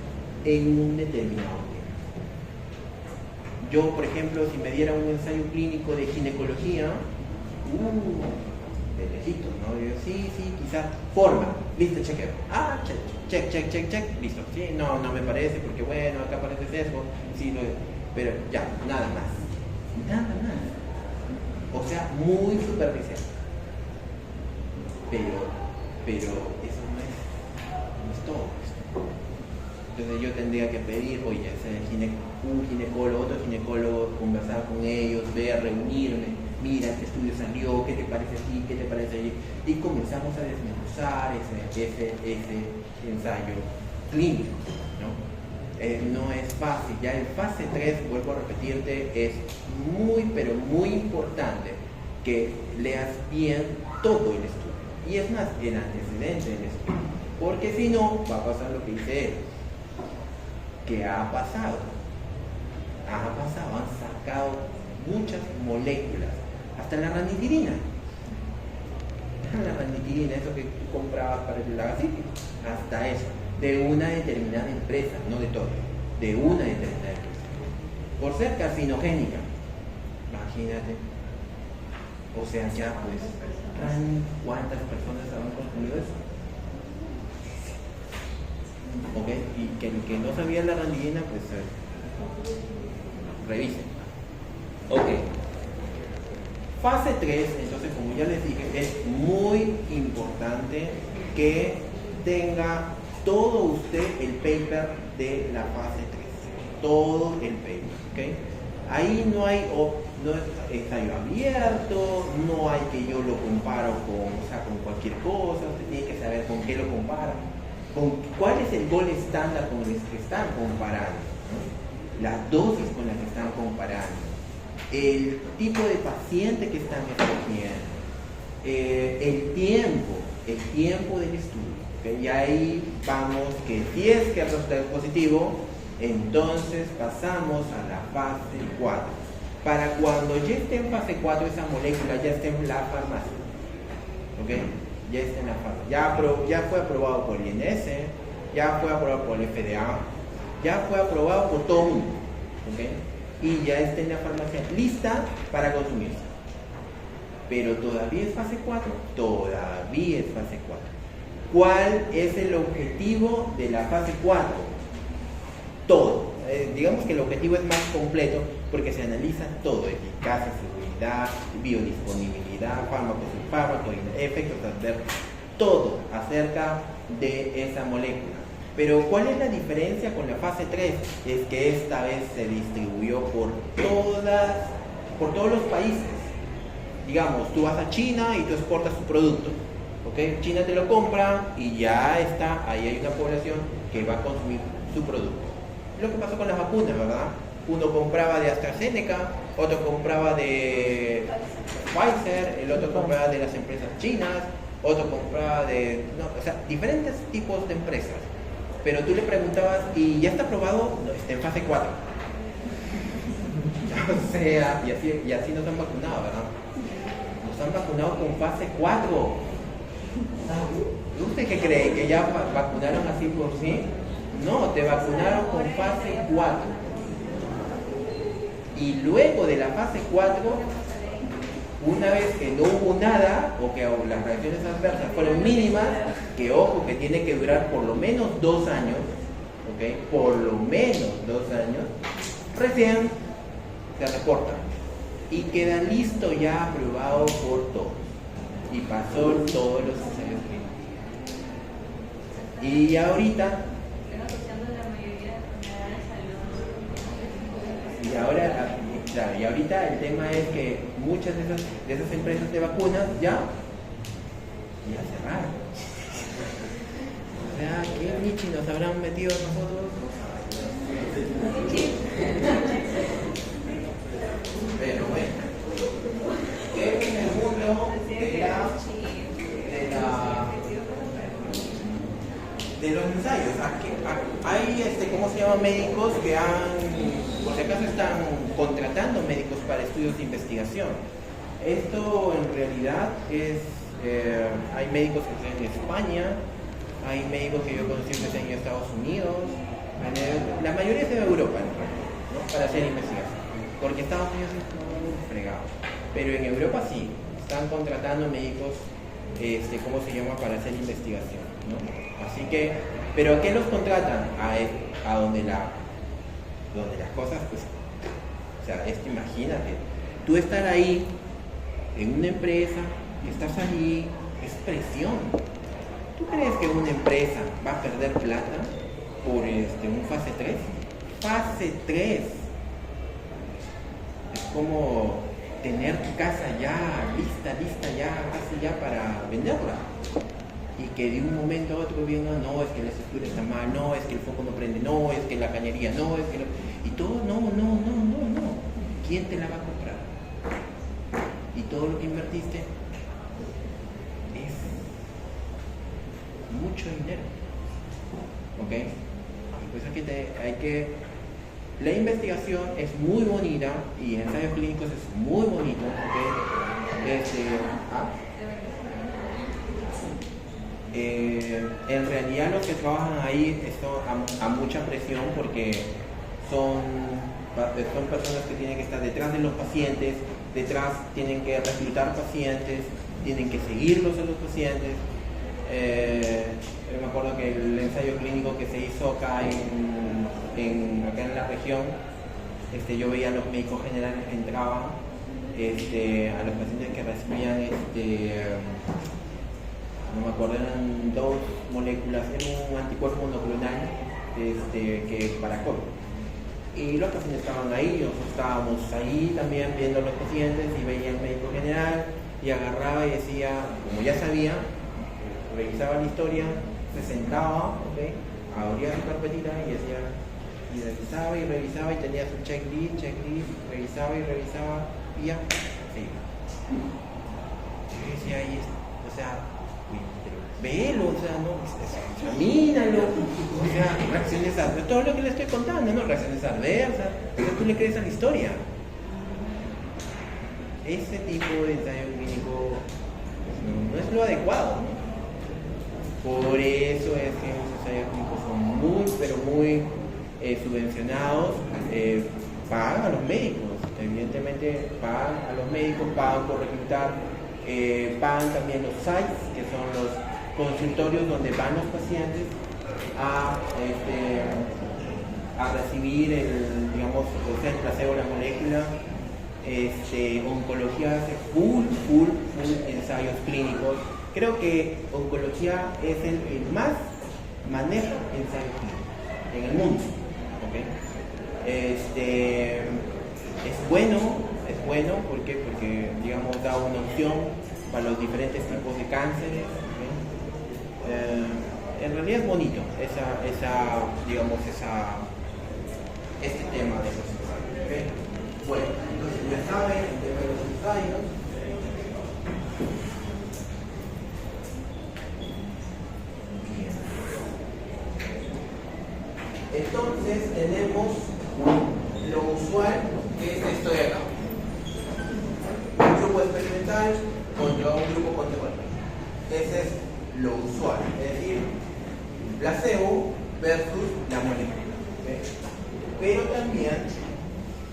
Speaker 1: en un determinado tema. Yo, por ejemplo, si me diera un ensayo clínico de ginecología, de lejitos, ¿no? Yo, sí, quizás forma, listo, chequeo. Check, listo. Sí, no me parece, porque bueno, acá parece sesgo, sí, pero ya, nada más. O sea, muy superficial. Pero eso no es todo. Entonces yo tendría que pedir, oye, un ginecólogo, otro ginecólogo, conversar con ellos, reunirme, mira, este estudio salió, ¿qué te parece aquí? ¿Qué te parece allí? Y comenzamos a desmenuzar ese ensayo clínico, ¿no? No es fácil. Ya en fase 3, vuelvo a repetirte, es muy, pero muy importante que leas bien todo el estudio. Y es más, el antecedente del estudio. Porque si no, va a pasar lo que dice él. ¿Qué ha pasado? Han sacado muchas moléculas, hasta la ranitidina. La ranitidina, eso que tú comprabas para el lagacito, hasta eso, de una determinada empresa, no de todas, de una determinada empresa, por ser carcinogénica. Imagínate. O sea, ya pues, ¿cuántas personas habrán consumido eso? ¿Ok? Y que el que no sabía la ranitidina, pues revisen. Ok. Fase 3, entonces, como ya les dije, es muy importante que tenga todo usted el paper de la fase 3. Todo el paper, ¿ok? Ahí no hay ensayo abierto, no hay que yo lo comparo con cualquier cosa, usted tiene que saber con qué lo compara, con cuál es el gold estándar con el que están comparando, ¿no? La dosis con la que están comparando, el tipo de paciente que están escogiendo, el tiempo del estudio, ¿okay? Y ahí vamos que si es que el resultado es positivo, entonces pasamos a la fase 4. para cuando ya esté en fase 4 esa molécula, ya esté en la farmacia. ¿Ok? Ya está en la farmacia. Ya fue aprobado por el INS, ya fue aprobado por el FDA, ya fue aprobado por todo el mundo. ¿Ok? Y ya está en la farmacia lista para consumirse. Pero todavía es fase 4, todavía es fase 4. ¿Cuál es el objetivo de la fase 4? Todo. Digamos que el objetivo es más completo porque se analiza todo: eficacia, seguridad, biodisponibilidad, fármacos y fármacos, efectos adversos, todo acerca de esa molécula. Pero ¿cuál es la diferencia con la fase 3? Es que esta vez se distribuyó por todos los países. Digamos, tú vas a China y tú exportas tu producto, ¿ok? China te lo compra y ya está, ahí hay una población que va a consumir su producto. Lo que pasó con las vacunas, ¿verdad? Uno compraba de AstraZeneca, otro compraba de Pfizer, el otro compraba de las empresas chinas, otro compraba de... o sea, diferentes tipos de empresas. Pero tú le preguntabas, ¿y ya está aprobado? No, está en fase 4. O sea, y así nos han vacunado, ¿verdad? Nos han vacunado con fase 4. ¿Usted qué cree? ¿Que ya vacunaron así por sí? No, te vacunaron con fase 4. Y luego de la fase 4, una vez que no hubo nada, o que las reacciones adversas fueron mínimas, que ojo, que tiene que durar por lo menos 2 años, ¿ok? Por lo menos 2 años, recién se reporta. Y queda listo ya aprobado por todos. Y pasó todos los ensayos clínicos. Y ahorita... Y ahorita el tema es que muchas de esas empresas de vacunas ya cerraron. O sea, ¿qué nichi nos habrán metido nosotros? Pero bueno, ¿qué en el mundo de los ensayos? Hay, ¿cómo se llama? Médicos que por si acaso están contratando médicos para estudios de investigación. Esto en realidad es, hay médicos que están en España, hay médicos que yo conocí que están en Estados Unidos, la mayoría es de Europa en realidad, ¿no? Para hacer investigación, porque Estados Unidos es muy fregado, pero en Europa sí, están contratando médicos, ¿cómo se llama? Para hacer investigación, ¿no? Así que, ¿pero a qué los contratan? A donde las cosas, pues, o sea, imagínate, tú estar ahí en una empresa, estás allí, es presión. ¿Tú crees que una empresa va a perder plata por un fase 3? Fase 3 es como tener tu casa ya lista ya, casi ya para venderla. Y que de un momento a otro venga, no, es que la estructura está mal, no, es que el foco no prende, no, es que la cañería, no, es que... Y todo, no. ¿Quién te la va a comprar? Y todo lo que invertiste es mucho dinero. ¿Ok? Pues hay que... La investigación es muy bonita y ensayos clínicos es muy bonito. ¿Ok? En realidad los que trabajan ahí están a mucha presión porque son personas que tienen que estar detrás de los pacientes, detrás tienen que reclutar pacientes, tienen que seguirlos a los pacientes. Yo me acuerdo que el ensayo clínico que se hizo acá en la región, yo veía a los médicos generales que entraban, a los pacientes que recibían no me acuerdo, eran 2 moléculas, era un anticuerpo monoclonal que para COVID. Y los pacientes estaban ahí, nosotros estábamos ahí también viendo a los pacientes y veía al médico general y agarraba y decía, como ya sabía, revisaba la historia, se sentaba, ¿okay? Abría su carpetita y decía, y revisaba y tenía su checklist, revisaba y ya, sí. Yo decía, o sea, velo, o sea, no, examínalo, o sea, reacciones adversas, todo lo que le estoy contando, ¿no? Reacciones adversas, entonces tú le crees a la historia, ese tipo de ensayo clínico no es lo adecuado, ¿no? Por eso es que los ensayos clínicos son muy, pero muy subvencionados, pagan a los médicos, evidentemente pagan a los médicos, pagan por reclutar, pagan también los sites, que son los consultorios donde van los pacientes a recibir el placebo de la molécula. Oncología hace full ensayos clínicos. Creo que oncología es el que más maneja ensayos clínicos en el mundo. ¿Okay? Es bueno, ¿por qué? Porque digamos da una opción para los diferentes tipos de cánceres. ¿Okay? En realidad es bonito este tema de los ensayos. ¿Okay? Bueno, entonces ya saben el tema de los ensayos. Entonces tenemos lo usual, que es esto de acá. Un grupo experimental contra un grupo control. Ese es lo usual, es decir, placebo versus la molécula. ¿Okay? Pero también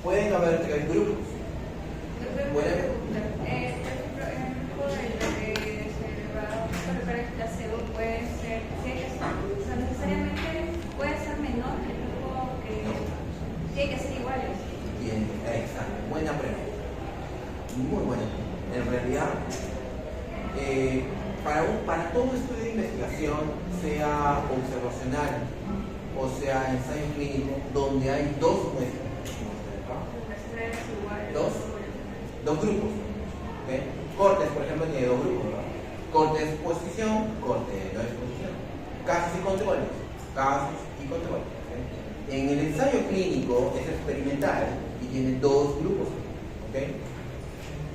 Speaker 1: pueden haber tres grupos.
Speaker 2: Por ejemplo, en el grupo de lo que se va a colocar el placebo puede ser, o sea, necesariamente puede ser menor el grupo que tiene que ser iguales.
Speaker 1: Bien, exacto, buena pregunta. Muy buena pregunta. En realidad, para todo estudio de investigación, sea observacional o sea ensayo clínico, donde hay dos muestras, dos grupos. ¿Okay? Cortes, por ejemplo, tiene dos grupos, ¿no? Corte de exposición, corte de no exposición. Casos y controles. ¿Okay? En el ensayo clínico es experimental y tiene dos grupos. ¿Okay?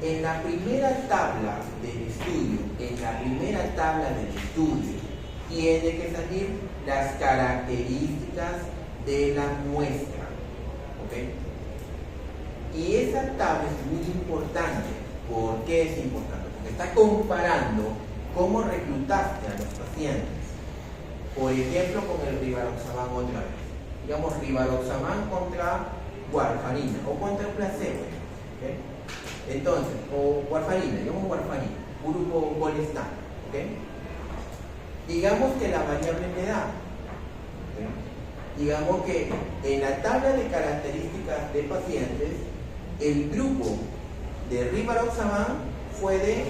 Speaker 1: En la primera tabla del estudio, tiene que salir las características de la muestra. ¿Okay? Y esa tabla es muy importante. ¿Por qué es importante? Porque está comparando cómo reclutaste a los pacientes. Por ejemplo, con el rivaroxaban otra vez. Digamos, rivaroxaban contra warfarina o contra el placebo. ¿Okay? Entonces, o warfarina, digamos warfarina, grupo Golestan. ¿Okay? Digamos que la variable me da. ¿Okay? Digamos que en la tabla de características de pacientes, el grupo de rivaroxaban fue de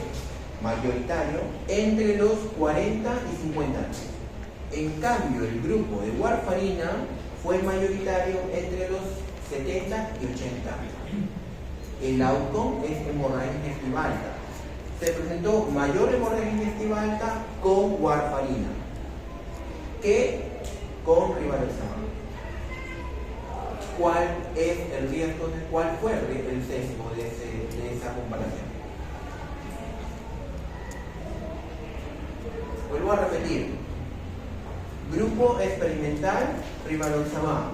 Speaker 1: mayoritario entre los 40 y 50 años. En cambio, el grupo de warfarina fue mayoritario entre los 70 y 80 años. El outcome es hemorragia digestiva alta. Se presentó mayor hemorragia digestiva alta con warfarina que con rivaroxaban. ¿Cuál es el riesgo? ¿Cuál fue el sesgo de esa comparación? Vuelvo a repetir. Grupo experimental, rivaroxaban.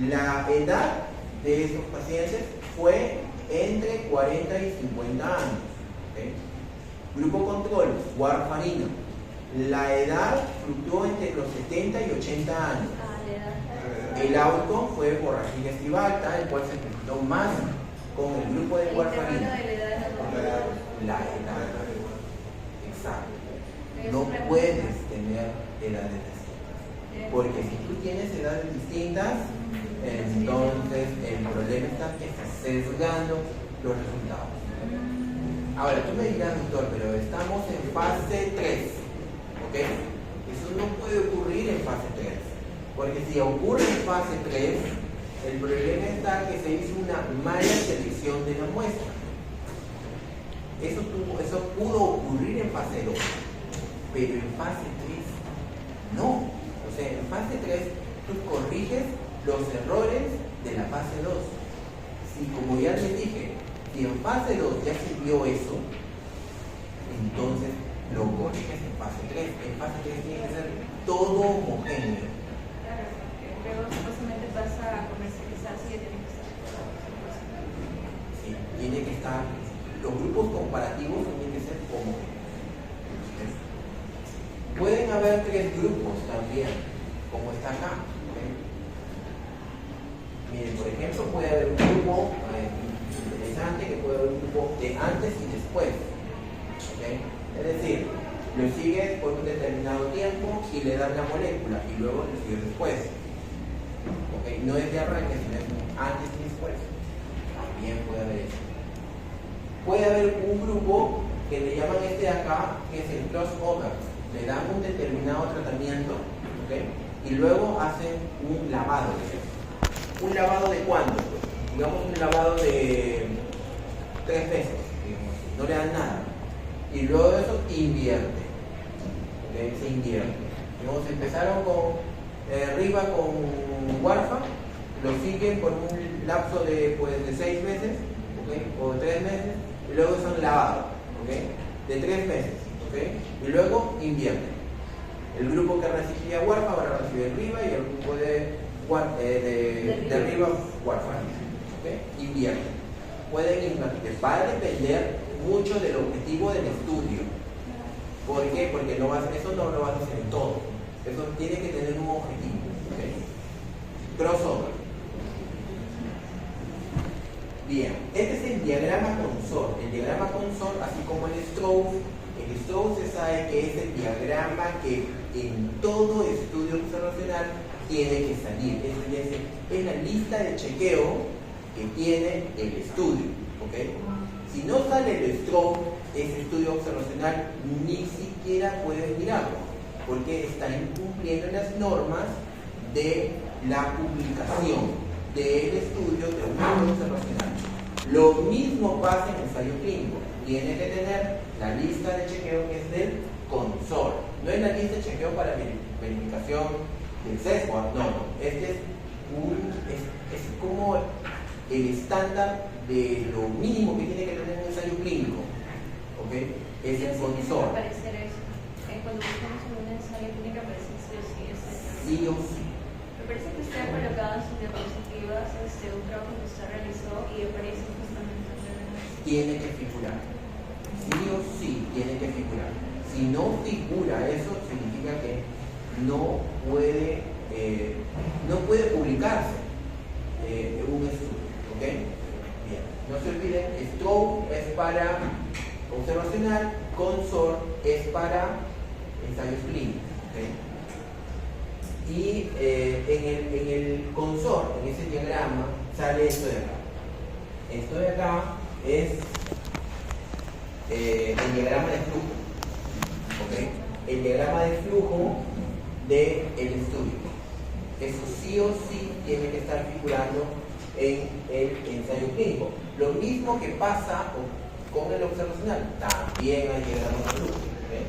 Speaker 1: La edad de esos pacientes fue entre 40 y 50 años. ¿Okay? Grupo control, warfarina. La edad fluctuó entre los 70 y 80 años. El outcome fue hemorragia digestiva alta, el cual se presentó más con el grupo de warfarina. La edad. Exacto. No puedes tener edades distintas. Porque si tú tienes edades distintas, entonces el problema está que estás sesgando los resultados. Ahora, tú me dirás, doctor, pero estamos en fase 3. ¿Ok? Eso no puede ocurrir en fase 3. Porque si ocurre en fase 3, el problema está que se hizo una mala selección de la muestra. Eso pudo ocurrir en fase 2, pero en fase 3 no. O sea, en fase 3 tú corriges los errores de la fase 2. Si, como ya les dije, si en fase 2 ya se vio eso, entonces lo corriges en fase 3. En fase 3 tiene que ser todo homogéneo.
Speaker 2: Luego supuestamente pasa a comercializarse y tiene que estar.
Speaker 1: Sí. tiene que estar, los grupos comparativos tienen que ser homogéneos. Pueden haber 3 grupos también, como está acá. ¿Okay? Miren, por ejemplo, puede haber un grupo interesante que puede haber un grupo de antes y después. ¿Okay? Es decir, lo sigues por un determinado tiempo y le das la molécula y luego lo sigues después. ¿Okay? No es de arranque, sino es antes y después. También puede haber eso. Puede haber un grupo que le llaman este de acá, que es el crossover. Le dan un determinado tratamiento, ¿okay? Y luego hacen un lavado de eso. ¿Un lavado de cuándo? Digamos un lavado de 3 meses, digamos, no le dan nada. Y luego de eso invierte. ¿Okay? Se invierte. Digamos, empezaron con Riva con Warfa, lo siguen por un lapso de 6 meses, ¿okay? O 3 meses, y luego son lavados, ¿okay? De 3 meses. ¿Okay? Y luego invierte. El grupo que recibía Warfa ahora recibe Riva y el grupo de Riva Warfa. ¿Okay? Invierte. Pueden invertir. Va a depender mucho del objetivo del estudio. ¿Por qué? Porque eso no lo vas a hacer en todo. Eso tiene que tener un objetivo. ¿Okay? Crossover. Bien, este es el diagrama consor. El diagrama consor, así como el Strauss se sabe que es el diagrama que en todo estudio observacional tiene que salir. Es la lista de chequeo que tiene el estudio. ¿Okay? Si no sale el Strauss, ese estudio observacional ni siquiera puedes mirarlo, porque está incumpliendo las normas de la publicación del estudio de un estudio observacional. Lo mismo pasa en ensayo clínico. Tiene que tener la lista de chequeo que es del consor. No es la lista de chequeo para verificación del sesgo, no. Este es como el estándar de lo mínimo que tiene que tener un ensayo clínico. ¿Okay? Es el consor.
Speaker 2: Aparecer eso. Cuando buscamos en un ensayo clínico aparece
Speaker 1: sí o sí.
Speaker 2: Me parece que usted ha colocado en sus diapositivas un trabajo que usted realizó y aparece justamente
Speaker 1: tiene que figurar. Sí o sí tiene que figurar. Si no figura eso, significa que no puede publicarse un estudio. ¿Okay? Bien. No se olviden, Strauss es para observacional, consor es para ensayos clínicos. ¿Okay? Y en el consor, en ese diagrama, sale esto de acá. Esto de acá es el diagrama de flujo. ¿Okay? El diagrama de flujo del estudio. Eso sí o sí tiene que estar figurando en el ensayo clínico. Lo mismo que pasa con el observacional, también hay diagramas de flujo. ¿Okay?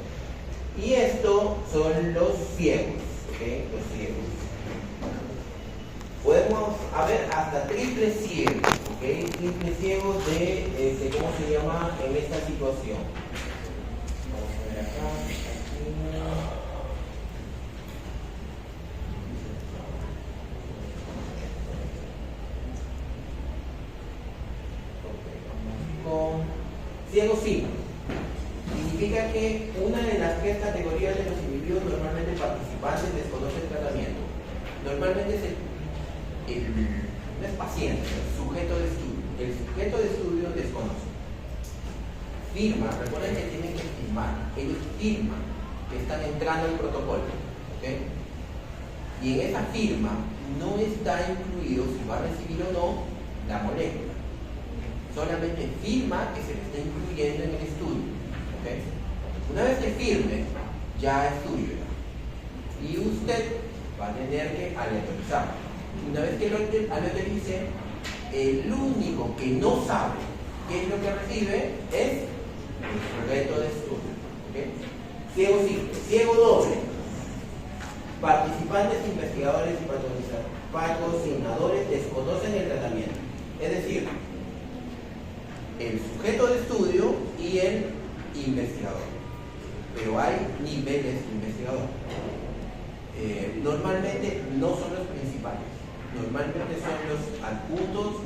Speaker 1: Y estos son los ciegos. ¿Okay? Los ciegos. Podemos haber hasta triple ciego, ¿okay? Triple ciego de ¿cómo se llama en esta situación? Vamos a ver acá, con ciego sí. Significa que una de las 3 categorías de los individuos normalmente participantes desconoce el tratamiento. Normalmente es no es paciente, es sujeto de estudio. El sujeto de estudio desconoce. Firma, recuerden que tienen que firmar. Ellos firman que están entrando al protocolo. ¿Okay? Y en esa firma no está incluido si va a recibir o no la molécula. Solamente firma que se le está incluyendo en el estudio. ¿Okay? Una vez que firme, ya es tuyo. Y usted va a tener que aleatorizar. Una vez que lo aleatorice, el único que no sabe qué es lo que recibe es el sujeto de estudio. ¿Okay? Ciego simple, ciego doble. Participantes, investigadores y patrocinadores desconocen el tratamiento. Es decir, el sujeto de estudio y el investigador. Pero hay niveles de investigador. Normalmente no son los principales. Normalmente son los adjuntos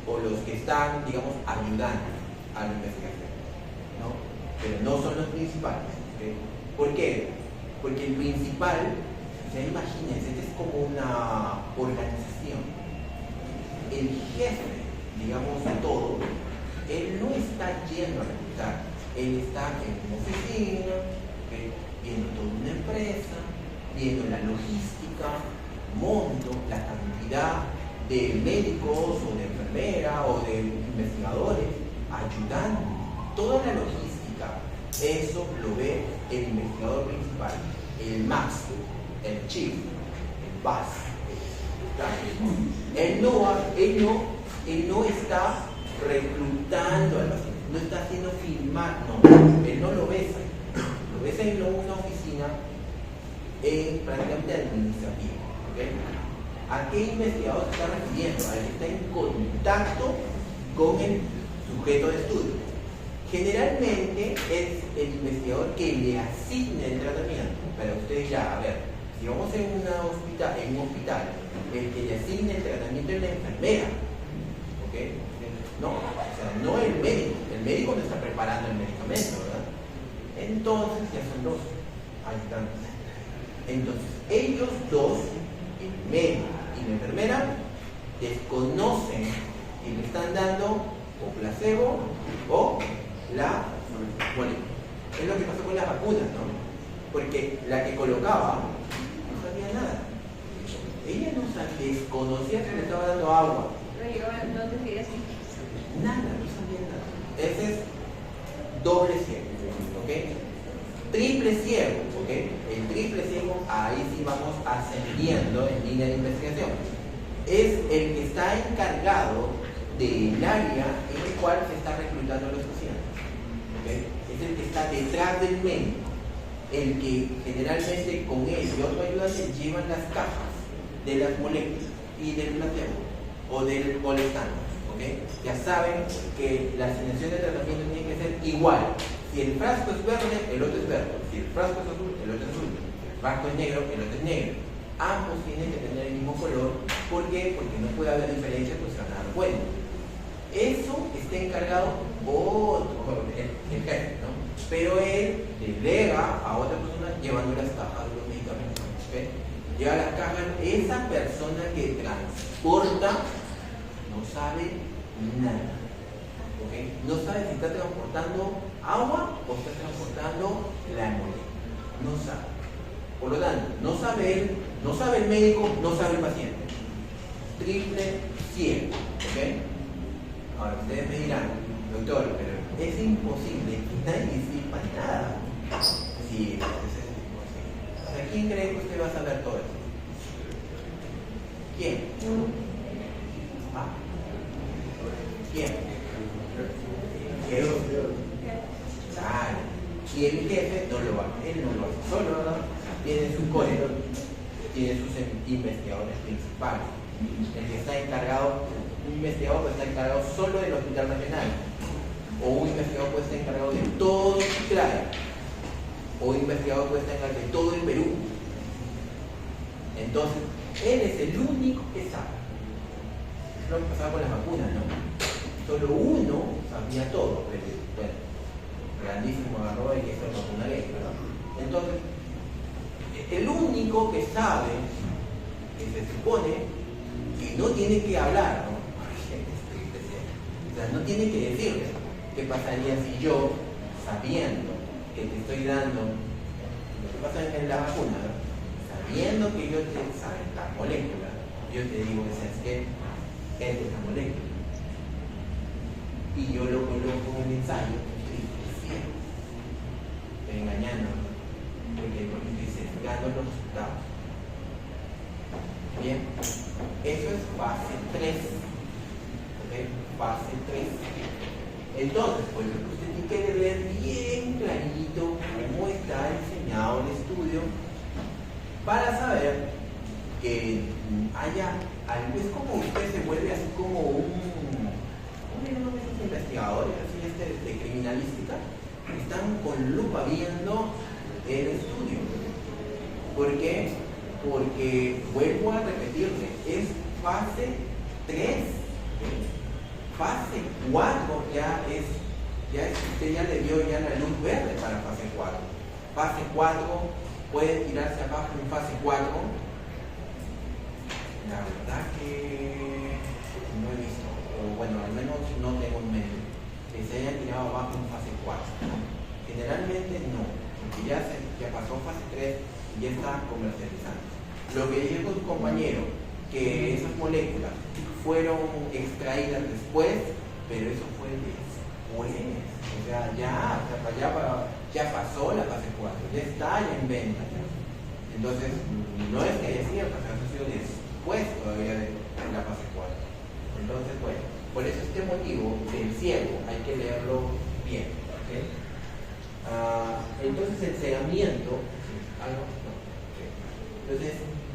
Speaker 1: o los que están, digamos, ayudando a la investigación, ¿no? Pero no son los principales. ¿Okay? ¿Por qué? Porque el principal, o sea, imagínense, este es como una organización. El jefe, digamos, de todo, él no está yendo a reclutar, él está en una oficina, ¿okay? Viendo toda una empresa, viendo la logística, monto, la cantidad de médicos o de enfermeras o de investigadores ayudando, toda la logística, eso lo ve el investigador principal, el máster, el chief, el boss. Él no está reclutando al paciente, no está haciendo filmar, no, él no lo ves ahí, lo ves en una oficina prácticamente administrativa. ¿Okay? ¿A qué investigador se está refiriendo? A él está en contacto con el sujeto de estudio. Generalmente es el investigador que le asigna el tratamiento. Para ustedes ya, a ver, si vamos en un hospital, el que le asigna el tratamiento es la enfermera. ¿Ok? No, o sea, no el médico no está preparando el medicamento, ¿verdad? Entonces ya son dos ayudantes. Entonces, ellos dos, el médico y la enfermera, desconocen y le están dando o placebo o la molécula. Es lo que pasó con las vacunas, ¿no? Porque la que colocaba no sabía nada. Ella no sabía, desconocía que le estaba dando agua.
Speaker 2: No te dirías
Speaker 1: Nada, no sabía nada. Ese es doble ciego, ¿ok? Triple ciego, ¿ok? El triple ciego, ahí sí vamos ascendiendo en línea de investigación. Es el que está encargado del área en el cual se está reclutando a los pacientes. ¿Okay? Es el que está detrás del médico, el que generalmente con él y otro ayudante llevan las cajas de las moléculas y del placebo o del colestano. ¿Okay? Ya saben que la asignación de tratamiento tiene que ser igual. Si el frasco es verde, el otro es verde. Si el frasco es azul, el otro es azul. Si el frasco es negro, el otro es negro. Ambos tienen que tener el mismo color. ¿Por qué? Porque no puede haber diferencias, pues se van a dar cuenta. Eso está encargado otro, el jefe, ¿no? Pero él delega a otra persona llevando las cajas de los medicamentos. ¿Okay? Lleva las cajas, esa persona que transporta no sabe nada. ¿Okay? No sabe si está transportando agua o está transportando la molécula. No sabe. Por lo tanto, no sabe él, no sabe el médico, no sabe el paciente. Triple ciego. ¿Okay? Ahora ustedes me dirán, doctor, pero es imposible que nadie sepa nada. Sí, es imposible. O sea, ¿quién cree que usted va a saber todo eso? ¿Quién? ¿Ah? ¿Quién? Claro. Y el jefe no lo hace, él no lo hace solo, ¿verdad? Tiene su colega, tiene sus investigadores principales. El que está encargado, un investigador puede estar encargado solo del Hospital Nacional, o un investigador puede estar encargado de todo Chile, o un investigador puede estar encargado de todo el Perú. Entonces, él es el único que sabe. Es lo que pasaba con las vacunas, ¿no? Solo uno sabía todo, pero bueno, grandísimo agarró y hizo la vacuna gay, ¿verdad? Entonces, el único que sabe, que se supone que no tiene que hablar, ¿no? O sea, no tiene que decirle qué pasaría si yo, sabiendo que te estoy dando lo que pasa en la vacuna, ¿no? Sabiendo que yo te sabe la molécula, yo te digo que sabes que es de la molécula. Y yo lo coloco en el ensayo, estoy engañando, porque estoy sesgando los resultados. Bien, eso es fase 3. ¿Okay? Fase 3. Entonces, pues lo que usted tiene que ver bien clarito cómo está diseñado el estudio para saber que haya algo. Es como usted se vuelve así como uno de esos investigadores así de criminalística que están con lupa viendo el estudio. ¿Por qué? Porque, vuelvo a repetirle, es fase 3. Fase 4 usted ya le dio ya la luz verde para fase 4. Fase 4 puede tirarse abajo en fase 4. La verdad que no he visto, o bueno, al menos no tengo en mente que se haya tirado abajo en fase 4. Generalmente no, porque ya pasó fase 3 y ya está comercializando. Lo que dijo su compañero, que esas moléculas fueron extraídas después, pero eso fue después. O sea, ya pasó la fase 4, ya está ya en venta. Entonces, no es que haya sido, ha sido después todavía de la fase 4. Entonces, bueno, por eso este motivo del ciego hay que leerlo bien. ¿Okay? Entonces, el cegamiento, entonces,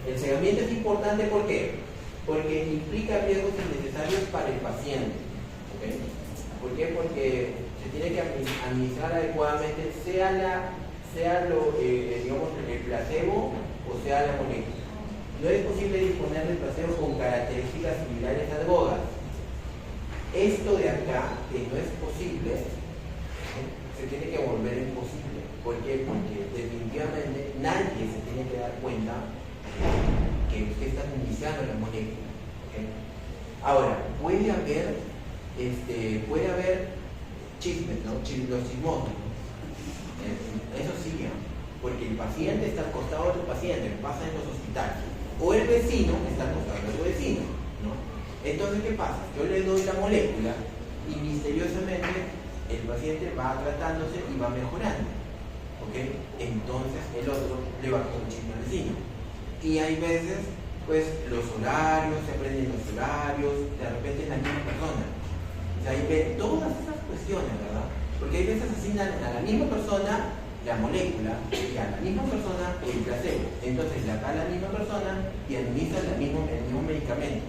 Speaker 1: el cegamiento es importante, ¿por qué? Porque implica riesgos innecesarios para el paciente. ¿Okay? ¿Por qué? Porque se tiene que administrar adecuadamente, sea el placebo o sea la molécula. No es posible disponer del placebo con características similares a drogas. Esto de acá, que no es posible, se tiene que volver imposible. ¿Por qué? Porque definitivamente nadie se tiene que dar cuenta que usted está administrando la molécula. ¿Okay? Ahora, puede haber chismes, ¿no? Los chismosos. Eso sí, ¿no? Porque el paciente está al costado del paciente, lo pasa en los hospitales. O el vecino está al costado de su vecino, ¿no? Entonces, ¿qué pasa? Yo le doy la molécula y misteriosamente el paciente va tratándose y va mejorando. ¿Okay? Entonces el otro le va con chisme al vecino. Y hay veces, pues, los horarios, se aprenden los horarios, de repente es la misma persona. O sea, ahí ve todas esas cuestiones, ¿verdad? Porque hay veces asignan a la misma persona la molécula y a la misma persona el placebo. Entonces, acá la misma persona y administra el mismo medicamento.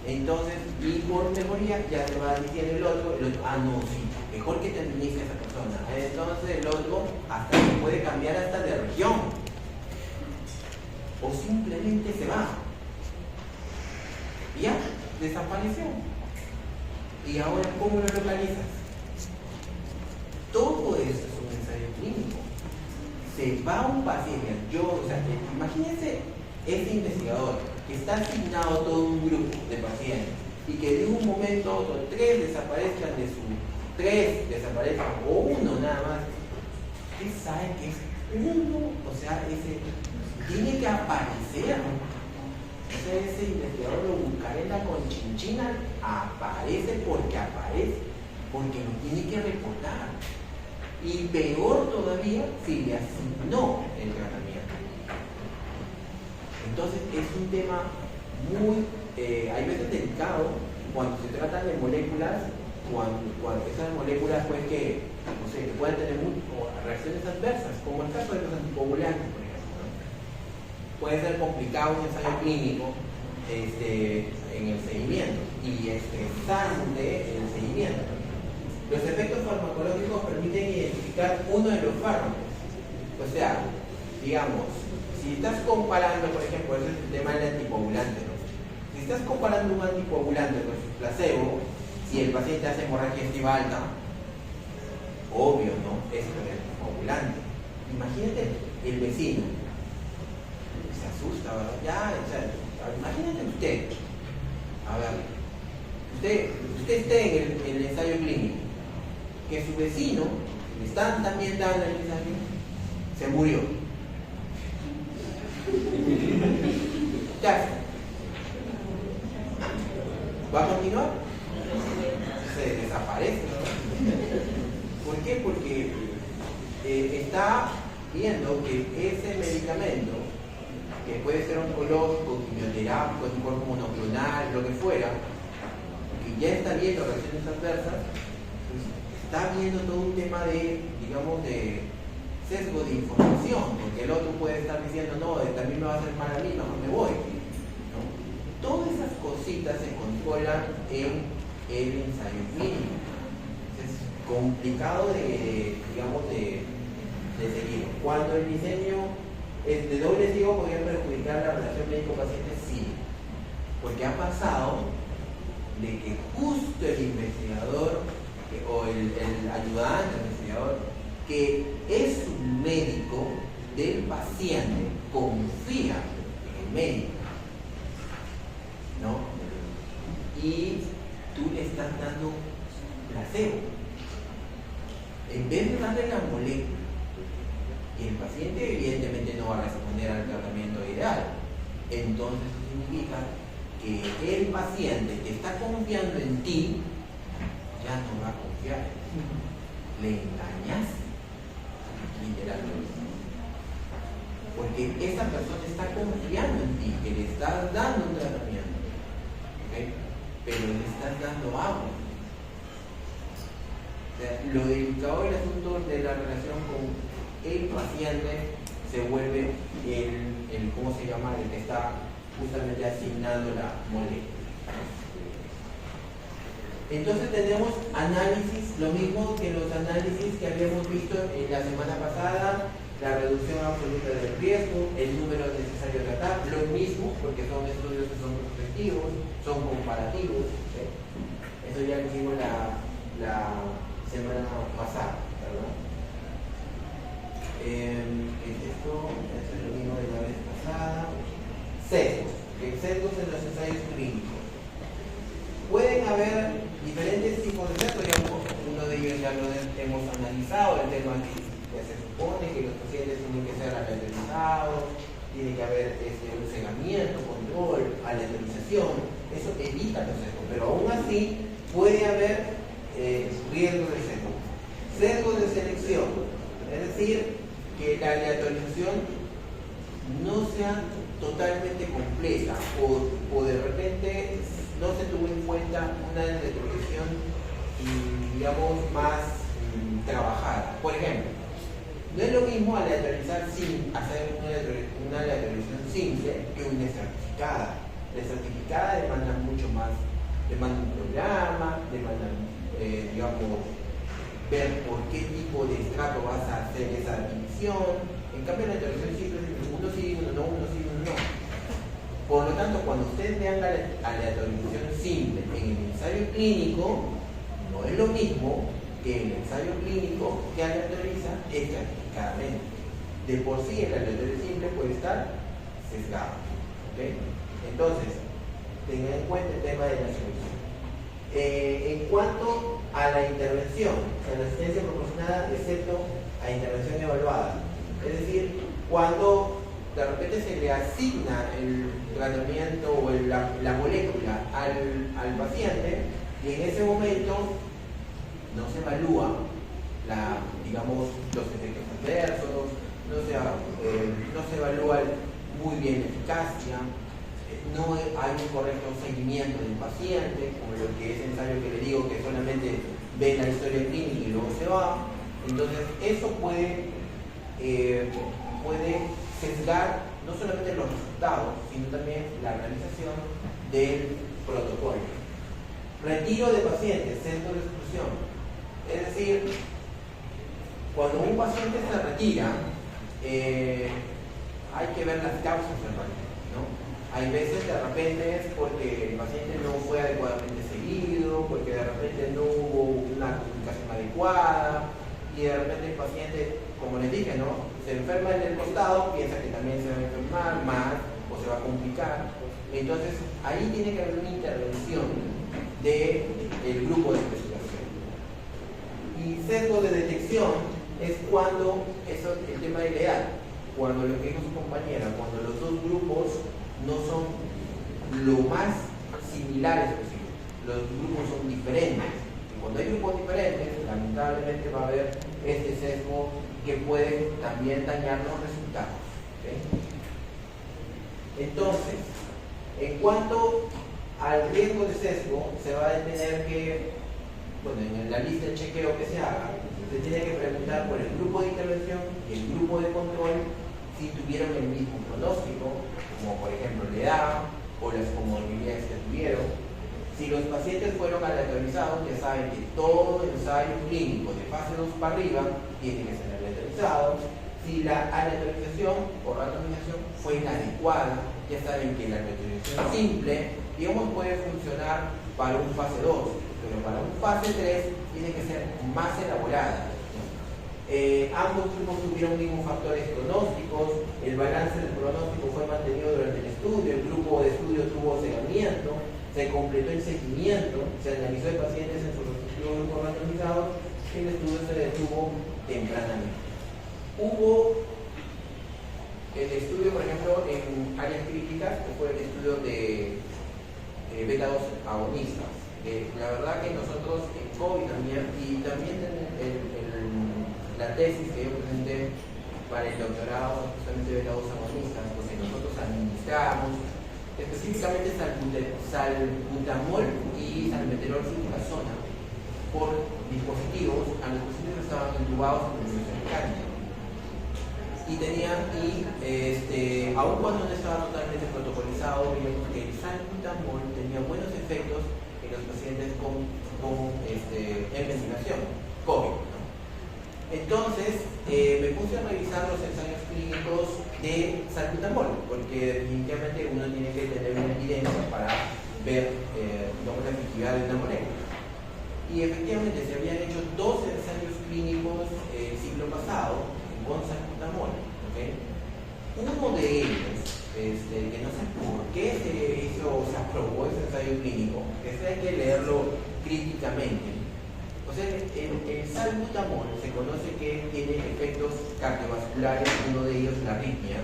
Speaker 1: Entonces, y por mejoría ya te va diciendo el otro, no, sí, mejor que te administre esa persona. Entonces el otro hasta se puede cambiar hasta de región. O simplemente se va. Y ya, desapareció. ¿Y ahora cómo lo localizas? Todo esto es un ensayo clínico. Se va un paciente, imagínense ese investigador que está asignado a todo un grupo de pacientes y que de un momento a otro tres desaparezcan, o uno nada más. Usted sabe que es uno, o sea, tiene que aparecer. O sea, ese investigador lo buscará en la conchinchina, aparece, porque lo tiene que reportar. Y peor todavía si le asignó el tratamiento. Entonces es un tema muy, hay veces delicado cuando se tratan de moléculas, cuando esas moléculas pues que pueden tener reacciones adversas, como el caso de los anticoagulantes, por ejemplo, ¿no? Puede ser complicado un ensayo clínico en el seguimiento y estresante el seguimiento. Los efectos farmacológicos permiten identificar uno de los fármacos. O sea, digamos, si estás comparando, por ejemplo, ese es el tema del anticoagulante, ¿no? Si estás comparando un anticoagulante con su placebo, si el paciente hace hemorragia estiva alta, obvio, ¿no? Es el anticoagulante. Imagínate el vecino. Se asusta, ¿verdad? Imagínate usted. A ver, usted esté en el ensayo clínico, que su vecino, le están también dando el ensayo, se murió. Ya. ¿Va a continuar? Se desaparece, ¿no? ¿Por qué? Porque está viendo que ese medicamento, que puede ser oncológico, quimioterápico, anticuerpo monoclonal, lo que fuera, que ya está viendo reacciones adversas, pues está viendo todo un tema de, digamos, de sesgo de información, porque el otro puede estar diciendo, no, también me va a hacer mal a mí, mejor me voy, ¿no? Todas esas cositas se controlan en el ensayo clínico. Es complicado de seguir. Cuando el diseño es de doble ciego, podría perjudicar la relación médico-paciente, sí, porque ha pasado de que justo el investigador o el ayudante del investigador, que es un médico del paciente, confía en el médico, ¿no? Y tú le estás dando placebo. En vez de darle la molécula, y el paciente evidentemente no va a responder al tratamiento ideal, entonces eso significa que el paciente que está confiando en ti ya no va a confiar en ti. Le engañaste, literalmente. Porque esa persona está confiando en ti, que le estás dando un tratamiento, ¿okay? Pero le estás dando agua. O sea, lo delicado del asunto de la relación con el paciente se vuelve el ¿cómo se llama? El que está justamente asignando la molécula. Entonces tenemos análisis, lo mismo que los análisis que habíamos visto en la semana pasada, la reducción absoluta del riesgo, el número necesario de tratar, lo mismo, porque son estudios que son prospectivos, son comparativos, ¿sí? Eso ya lo hicimos la semana pasada, ¿verdad? Esto es lo mismo de la vez pasada. Sesgos, sesgos en los ensayos clínicos. Pueden haber diferentes tipos de sesgos, ya uno de ellos ya lo hemos analizado, el tema que se supone que los pacientes tienen que ser aleatorizados, tiene que haber un cegamiento, control, aleatorización, eso evita los sesgos, pero aún así puede haber riesgo de sesgo. Sesgos de selección, es decir, que la aleatorización no sea totalmente completa o de repente no se tuvo en cuenta una aleatorización digamos más trabajada. Por ejemplo, no es lo mismo aleatorizar sin hacer una aleatorización simple que una estratificada. La estratificada demanda mucho más, demanda un programa, demanda digamos ver por qué tipo de estrato vas a hacer esa división. En cambio, la aleatorización simple es uno sí, uno no, uno sí, uno no. Por lo tanto, cuando ustedes vean la aleatorización simple en el ensayo clínico, no es lo mismo que el ensayo clínico que aleatoriza estratigradamente. De por sí, el aleatorio simple puede estar sesgado. ¿Okay? Entonces, tengan en cuenta el tema de la selección. En cuanto a la intervención, a la asistencia proporcionada, excepto a intervención evaluada, es decir, cuando de repente se le asigna el tratamiento o la molécula al paciente y en ese momento no se evalúa digamos, los efectos adversos, no se evalúa muy bien la eficacia, no hay un correcto seguimiento del paciente, como lo que es el ensayo que le digo que solamente ve la historia clínica y luego se va. Entonces eso puede sesgar no solamente los resultados, sino también la realización del protocolo. Retiro de pacientes, centro de exclusión. Es decir, cuando un paciente se retira, hay que ver las causas en realidad, ¿no? Hay veces de repente es porque el paciente no fue adecuadamente seguido, porque de repente no hubo una comunicación adecuada, y de repente el paciente, como les dije, ¿no? Se enferma en el costado, piensa que también se va a enfermar más o se va a complicar. Entonces, ahí tiene que haber una intervención del grupo de investigación. Y sesgo de detección es cuando, eso el tema ideal, cuando lo que dijo su compañera, cuando los dos grupos no son lo más similares posible, los grupos son diferentes. Y cuando hay grupos diferentes, lamentablemente va a haber este sesgo que puede también dañar los resultados. ¿Okay? Entonces, en cuanto al riesgo de sesgo, se va a tener que, bueno, en la lista de chequeo que se haga, se tiene que preguntar por el grupo de intervención y el grupo de control si tuvieron el mismo pronóstico, como por ejemplo la edad o las comorbilidades que tuvieron. Si los pacientes fueron aleatorizados, ya saben que todo ensayo clínico de fase 2 para arriba tiene que ser aleatorizado. Si la aleatorización o randomización fue inadecuada, ya saben que la aleatorización simple, digamos, puede funcionar para un fase 2, pero para un fase 3 tiene que ser más elaborada. Ambos grupos tuvieron mismos factores pronósticos, el balance del pronóstico fue mantenido durante el estudio, el grupo de estudio tuvo seguimiento, se completó el seguimiento, se analizó el pacientes en sus respectivos grupos randomizados, el estudio se detuvo tempranamente. Hubo el estudio, por ejemplo, en áreas críticas, que fue el estudio de beta-2 agonistas. La verdad que nosotros en COVID también, y también la tesis que yo presenté para el doctorado justamente de beta-2 agonistas, porque nosotros administramos específicamente salbutamol y salmeterol sulfasona por dispositivos a los pacientes que estaban intubados en ventilación mecánica. Aun cuando no estaba totalmente protocolizado, vimos que el salbutamol tenía buenos efectos en los pacientes en ventilación, COVID, ¿no? Entonces, me puse a revisar los ensayos clínicos de salbutamol, porque definitivamente uno tiene que tener una evidencia para ver la efectividad de una molécula. Y efectivamente se habían hecho 2 ensayos clínicos el siglo pasado con salbutamol, ¿okay? Uno de ellos, que no sé por qué se aprobó ese ensayo clínico, que hay que leerlo críticamente. O sea, el salbutamol se conoce que tiene efectos cardiovasculares, uno de ellos la arritmia.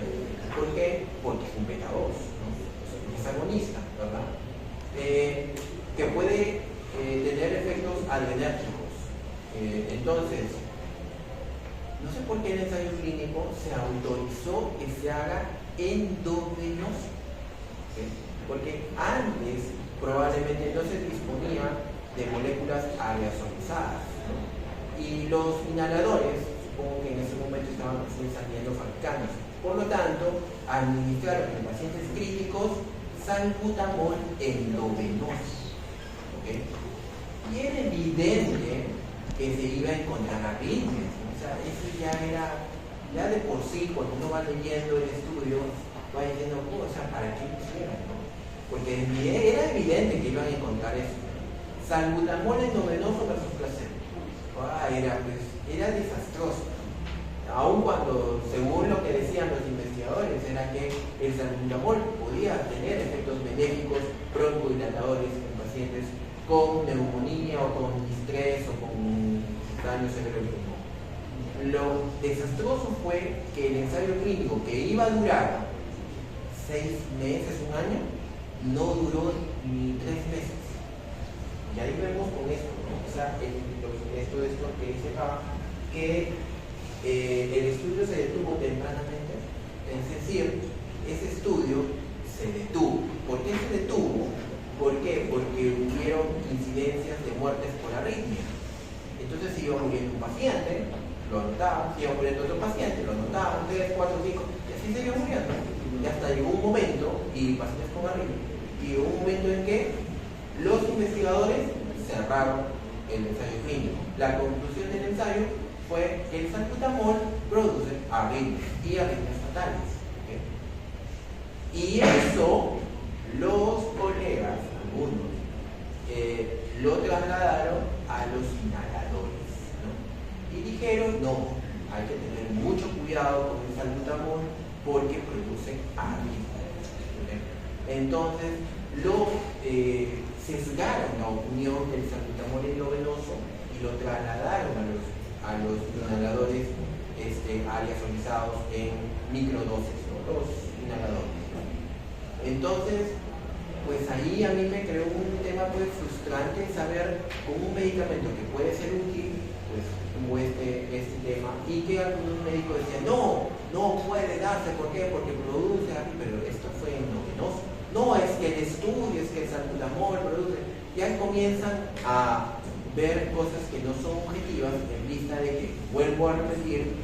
Speaker 1: ¿Por qué? Porque es un beta-2, ¿no? Es agonista, ¿verdad? Que puede tener efectos adrenérgicos. Entonces, no sé por qué el ensayo clínico se autorizó que se haga endovenoso, ¿okay? Porque antes probablemente no se disponía de moléculas aerosolizadas, ¿no? Y los inhaladores, supongo que en ese momento estaban recién saliendo fabricados. Por lo tanto, administraron en pacientes críticos salbutamol endovenoso, ¿okay? Y era evidente que se iba a encontrar arritmias, ¿no? O sea, eso ya era, ya de por sí, cuando uno va leyendo el estudio, va diciendo, o sea, ¿para qué lo hicieron, no? Porque era evidente que iban a encontrar eso. Salbutamol endovenoso versus placebo. Era desastroso. Aun cuando, según lo que decían los investigadores, era que el salbutamol podía tener efectos benéficos broncodilatadores en pacientes con neumonía o con distrés o con daño cerebral. Lo desastroso fue que el ensayo clínico, que iba a durar 6 meses, un año, no duró ni 3 meses. Y ahí vemos con esto, ¿no? O sea, esto que dice acá, que el estudio se detuvo tempranamente. Es decir, ese estudio se detuvo. ¿Por qué se detuvo? ¿Por qué? Porque hubieron incidencias de muertes por arritmia. Entonces iba muriendo un paciente, lo anotaban, iba muriendo otro paciente, lo anotaban, 3, 4, 5, y así se iba muriendo. Y hasta llegó un momento, y pacientes con arritmia, y llegó un momento en que los investigadores cerraron el ensayo clínico. La conclusión del ensayo fue que el salbutamol produce arritmias y arritmias fatales, ¿okay? Y eso los colegas, algunos, lo trasladaron a los inhaladores, ¿no? Y dijeron, no, hay que tener mucho cuidado con el salbutamol porque produce arritmias, ¿okay? Entonces, sesgaron la opinión del salbutamol endovenoso y lo trasladaron a los inhaladores aerosolizados en microdosis, ¿no? Los inhaladores. Entonces, pues ahí a mí me creó un tema pues frustrante saber cómo un medicamento que puede ser útil, pues tuvo este tema, y que algunos médicos decían, no puede darse, ¿por qué? Porque produce, pero esto fue endovenoso. No, es que el estudio, es que el salbutamol produce. Ya comienzan a ver cosas que no son objetivas en vista de que, vuelvo a repetir,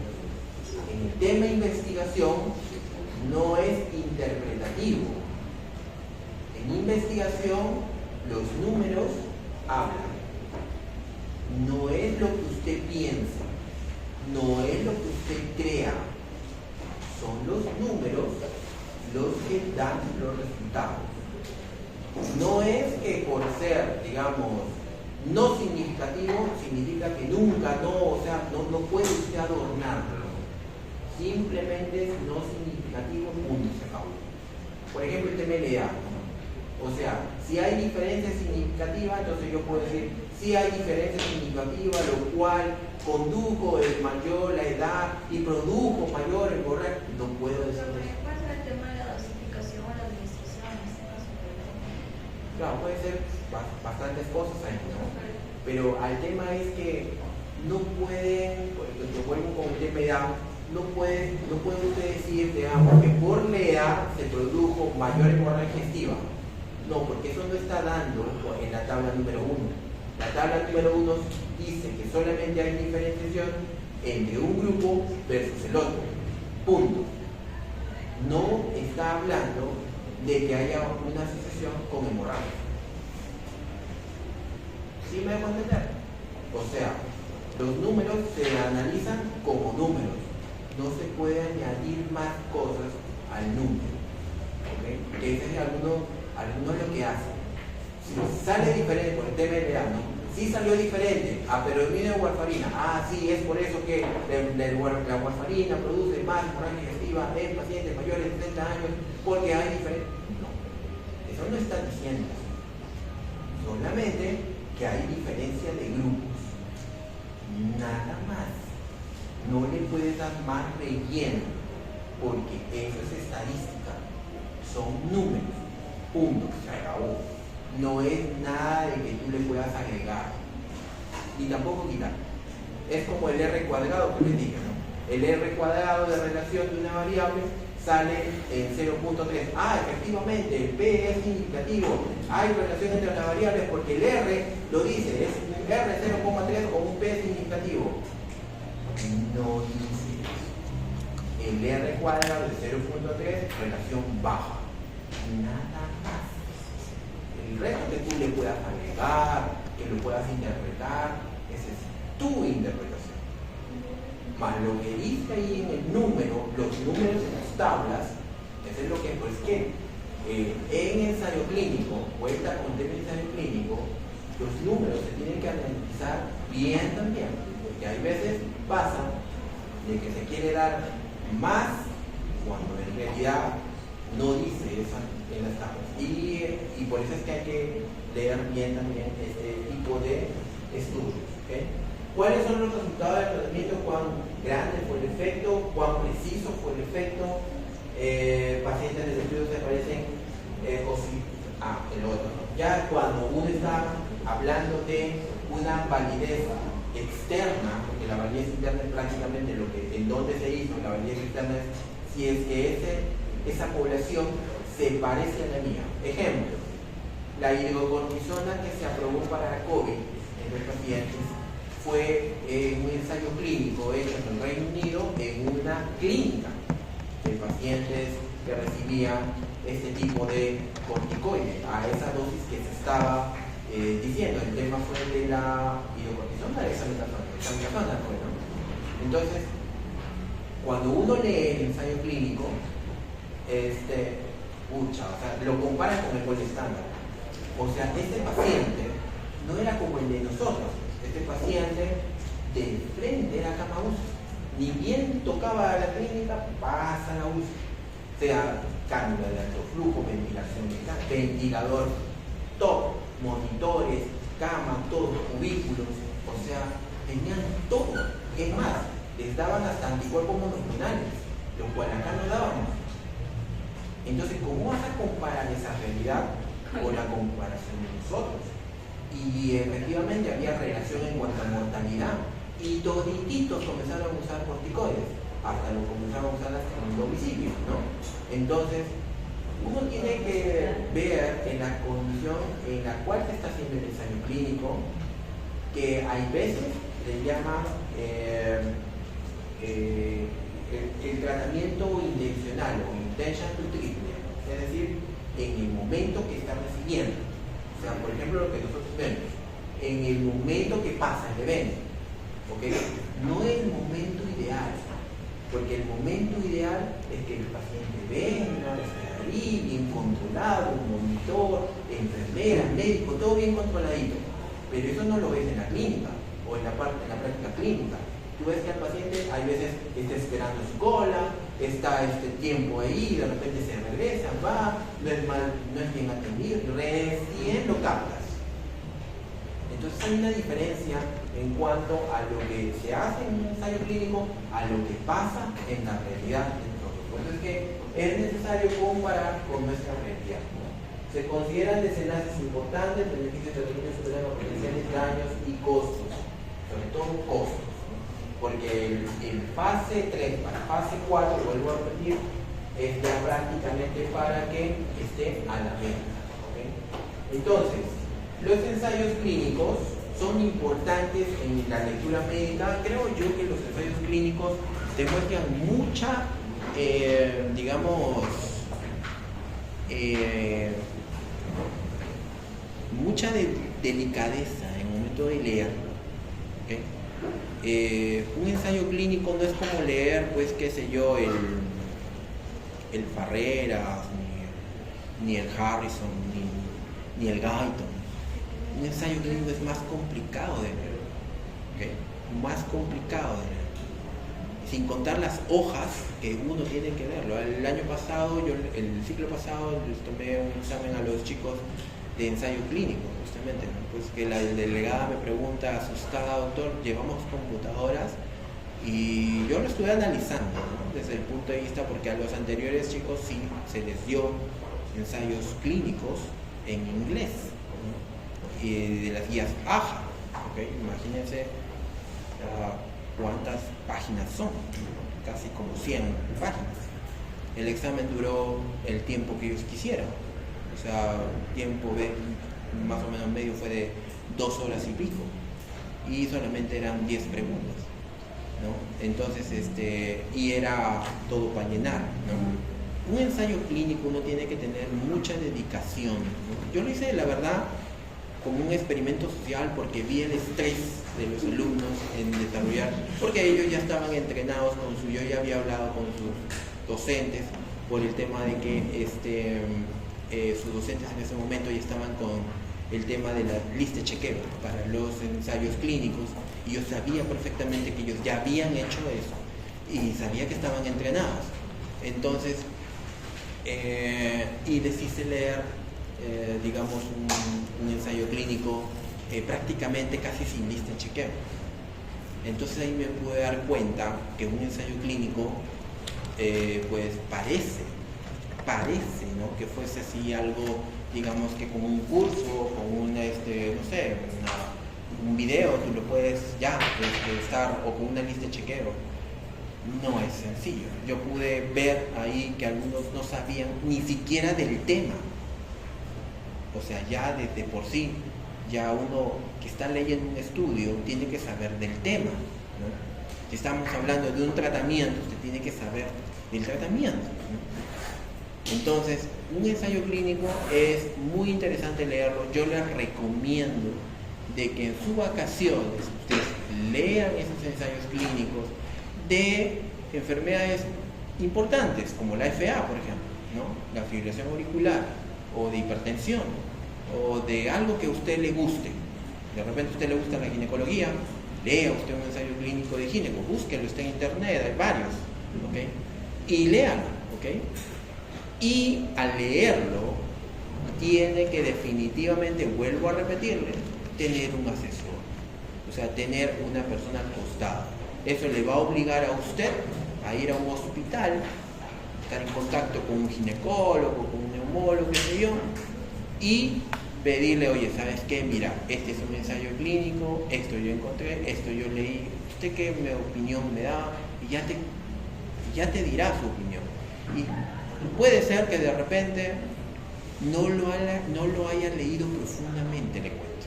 Speaker 1: en el tema de investigación no es interpretativo. En investigación los números hablan. No es lo que usted piensa, no es lo que usted crea, son los números los que dan los resultados. No es que por ser digamos, no significativo, significa que nunca, no, o sea, no puede usted adornarlo. Simplemente es no significativo, punto, se acabó. Por ejemplo, el TMLA. O sea, si hay diferencia significativa, entonces yo puedo decir, si hay diferencia significativa, lo cual condujo el mayor la edad y produjo mayor el borrar, no puedo decir eso.
Speaker 2: ¿Cuál es el tema de la dosificación o la administración en este caso?
Speaker 1: Claro, puede ser bastantes cosas ahí, ¿no? Pero el tema es que no pueden, yo vuelvo con el TMDA, no puede usted decir, digamos, que por LEA se produjo mayor hemorragia digestiva. No, porque eso no está dando en la tabla número 1. La tabla número 1 dice que solamente hay diferenciación entre un grupo versus el otro. Punto. No está hablando de que haya una asociación con hemorragia. ¿Sí me dejo entender? O sea, los números se analizan como números. No se puede añadir más cosas al número. ¿Okay? Que ese es algunos lo que hacen. Si sale diferente por el TMLA, ¿no? Sí salió diferente, pero vino de warfarina. Sí, es por eso que la warfarina produce más hemorragia digestiva en pacientes mayores de 70 años, porque hay diferencia. No, eso no está diciendo. Solamente que hay diferencia de grupos. Nada más. No le puedes dar más relleno, porque eso es estadística. Son números. Punto, se acabó. No es nada de que tú le puedas agregar, ni tampoco quitar. Es como el R cuadrado que les dije, ¿no? El R cuadrado de relación de una variable sale en 0.3. Efectivamente, el P es significativo. Hay relación entre las variables porque el R lo dice, es un R 0.3 o un P significativo. No dice eso. El R cuadrado de 0.3, relación baja. Nada más. El resto que tú le puedas agregar, que lo puedas interpretar, esa es tu interpretación. Más lo que dice ahí en el número, los números en las tablas, eso es lo que, pues que en ensayo clínico, vuelta con tema de ensayo clínico, los números se tienen que analizar bien también, porque hay veces pasa de que se quiere dar más cuando en realidad no dice eso en las tablas. Y por eso es que hay que leer bien también este tipo de estudios. ¿Okay? ¿Cuáles son los resultados del tratamiento? ¿Cuán grande fue el efecto? ¿Cuán preciso fue el efecto? Pacientes deprimidos se parecen, el otro, ¿no? Ya cuando uno está hablando de una validez externa, porque la validez interna es prácticamente lo que, en donde se hizo, la validez externa es si es que esa población se parece a la mía. Ejemplo, la hidrocortisona que se aprobó para COVID en los pacientes fue un ensayo clínico hecho en el Reino Unido en una clínica de pacientes que recibían este tipo de corticoides a esa dosis que se estaba diciendo. El tema fue de la hidrocortisona de exametazona fue, ¿no? Entonces, cuando uno lee el ensayo clínico, o sea, lo compara con el gol estándar. O sea, este paciente no era como el de nosotros. Este paciente de frente era cama UCI. Ni bien tocaba a la clínica, pasa a la UCI. O sea, cánula de alto flujo, ventilación de casa, ventilador top, monitores, cama, todos cubículos. O sea, tenían todo. Es más, les daban hasta anticuerpos monoclonales, lo cual acá no dábamos. Entonces, ¿cómo vas a comparar esa realidad con la comparación de nosotros? Y efectivamente había relación en cuanto a mortalidad. Y todititos comenzaron a usar corticoides, hasta lo comenzaron a usar hasta en el domicilio, ¿no? Entonces, uno tiene que ver en la condición en la cual se está haciendo el ensayo clínico, que hay veces le llama el tratamiento intencional o intention to treatment, es decir, en el momento que está recibiendo. O sea, por ejemplo, lo que nosotros vemos, en el momento que pasa el evento, ¿okay? No es el momento ideal, porque porque el momento ideal es que el paciente venga, esté ahí, bien controlado, un monitor, enfermera, médico, todo bien controladito. Pero eso no lo ves en la clínica o en la práctica clínica. Tú ves que el paciente hay veces está esperando su cola, está este tiempo ahí, de repente se regresa, va, no es bien atendido, recién lo captas. Entonces hay una diferencia en cuanto a lo que se hace en un ensayo clínico a lo que pasa en la realidad del protocolo. Entonces que es necesario comparar con nuestra realidad. Se consideran desenlaces importantes, beneficios de tratamiento superior a potenciales daños y costos, sobre todo costos. Porque en fase 3 para fase 4, vuelvo a repetir, es ya prácticamente para que esté a la venta. ¿Okay? Entonces, los ensayos clínicos son importantes en la lectura médica. Creo yo que los ensayos clínicos demuestran mucha, mucha delicadeza en el momento de leer. ¿Okay? Un ensayo clínico no es como leer, pues, qué sé yo, el Farreras, ni el Harrison, ni el Guyton. Un ensayo clínico es más complicado de leer, ¿okay? Más complicado de leer. Sin contar las hojas que uno tiene que leerlo. El año pasado, el ciclo pasado, les tomé un examen a los chicos de ensayo clínico, justamente, ¿no? Pues que la delegada me pregunta, asustada, doctor, llevamos computadoras, y yo lo estuve analizando, ¿no? Desde el punto de vista, porque a los anteriores chicos sí se les dio ensayos clínicos en inglés, ¿no? Y de las guías AJA, ¿okay? Imagínense cuántas páginas son, casi como 100 páginas. El examen duró el tiempo que ellos quisieran. O sea, tiempo más o menos medio fue de 2 horas y pico, y solamente eran 10 preguntas, ¿no? Entonces, y era todo para llenar, ¿no? Un ensayo clínico uno tiene que tener mucha dedicación, ¿no? Yo lo hice, la verdad, como un experimento social, porque vi el estrés de los alumnos en desarrollar, porque ellos ya estaban entrenados yo ya había hablado con sus docentes por el tema de que sus docentes en ese momento ya estaban con el tema de la lista de chequeo para los ensayos clínicos, y yo sabía perfectamente que ellos ya habían hecho eso y sabía que estaban entrenados. Entonces, y les hice leer, digamos, un ensayo clínico prácticamente casi sin lista de chequeo. Entonces ahí me pude dar cuenta que un ensayo clínico pues parece, ¿no? Que fuese así algo, digamos, que con un curso, con un, no sé, un video, tú lo puedes ya estar, o con una lista de chequeo. No es sencillo. Yo pude ver ahí que algunos no sabían ni siquiera del tema. O sea, ya desde por sí, ya uno que está leyendo un estudio tiene que saber del tema, ¿no? Si estamos hablando de un tratamiento, usted tiene que saber del tratamiento, ¿no? Entonces, un ensayo clínico es muy interesante leerlo. Yo les recomiendo de que en sus vacaciones ustedes lean esos ensayos clínicos de enfermedades importantes, como la FA, por ejemplo, ¿no? La fibrilación auricular, o de hipertensión, o de algo que a usted le guste. De repente a usted le gusta la ginecología, lea usted un ensayo clínico de gineco, búsquelo, está en internet, hay varios, ¿okay? Y léalo, ¿okay? Y al leerlo, tiene que definitivamente, vuelvo a repetirle, tener un asesor, o sea, tener una persona al costado. Eso le va a obligar a usted a ir a un hospital, estar en contacto con un ginecólogo, con un neumólogo, qué sé yo, y pedirle, oye, ¿sabes qué? Mira, este es un ensayo clínico, esto yo encontré, esto yo leí, ¿usted qué opinión me da? Y ya te dirá su opinión. Y puede ser que de repente no lo haya leído profundamente, le cuento.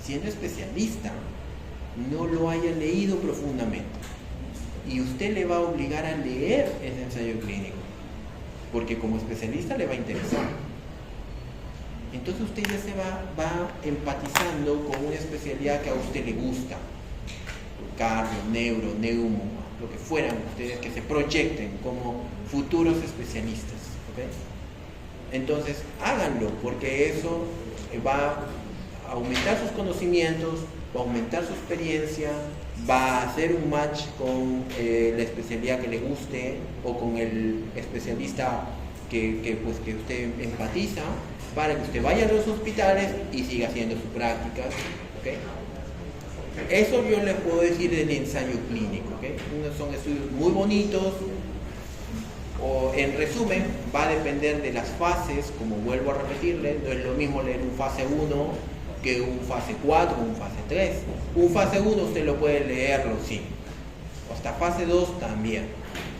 Speaker 1: Siendo especialista, no lo haya leído profundamente. Y usted le va a obligar a leer ese ensayo clínico, porque como especialista le va a interesar. Entonces usted ya se va empatizando con una especialidad que a usted le gusta. Cardio, neuro, neumo, lo que fueran ustedes, que se proyecten como futuros especialistas, ¿ok? Entonces, háganlo, porque eso va a aumentar sus conocimientos, va a aumentar su experiencia, va a hacer un match con la especialidad que le guste o con el especialista que usted empatiza, para que usted vaya a los hospitales y siga haciendo sus prácticas, ¿ok? Eso yo les puedo decir del ensayo clínico, ¿ok? Son estudios muy bonitos, o en resumen, va a depender de las fases, como vuelvo a repetirles, no es lo mismo leer un fase 1 que un fase 4 o un fase 3. Un fase 1 usted lo puede leerlo, sí. Hasta fase 2 también.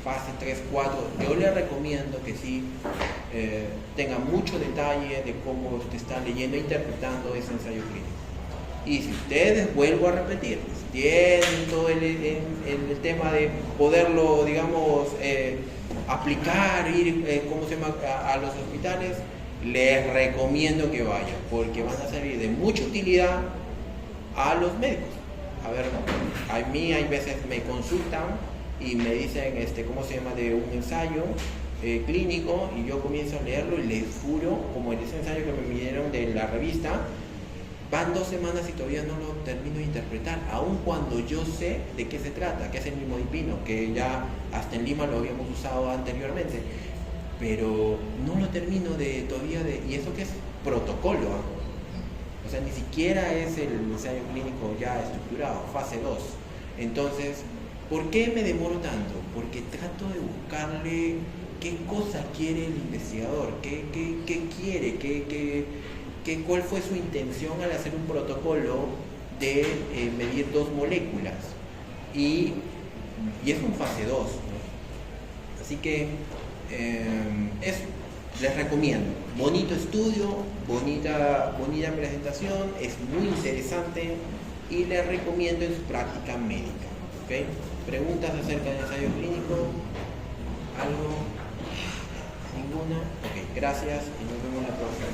Speaker 1: Fase 3, 4, yo le recomiendo que sí tenga mucho detalle de cómo usted está leyendo e interpretando ese ensayo clínico. Y si ustedes, vuelvo a repetir, tienen todo el tema de poderlo, digamos, aplicar, ir a los hospitales, les recomiendo que vayan, porque van a servir de mucha utilidad a los médicos. A ver, a mí hay veces me consultan y me dicen, de un ensayo clínico, y yo comienzo a leerlo y les juro, como en ese ensayo que me vinieron de la revista, van 2 semanas y todavía no lo termino de interpretar, aun cuando yo sé de qué se trata, que es el limodipino, que ya hasta en Lima lo habíamos usado anteriormente, pero no lo termino y eso que es protocolo, ¿eh? O sea, ni siquiera es el ensayo clínico ya estructurado, fase 2. Entonces, ¿por qué me demoro tanto? Porque trato de buscarle qué cosa quiere el investigador, qué quiere, cuál fue su intención al hacer un protocolo de medir 2 moléculas. Y es un fase 2, ¿no? Así que eso les recomiendo. Bonito estudio, bonita presentación, es muy interesante y les recomiendo en su práctica médica, ¿ok? ¿Preguntas acerca del ensayo clínico? ¿Algo? ¿Ninguna? Ok, gracias y nos vemos la próxima.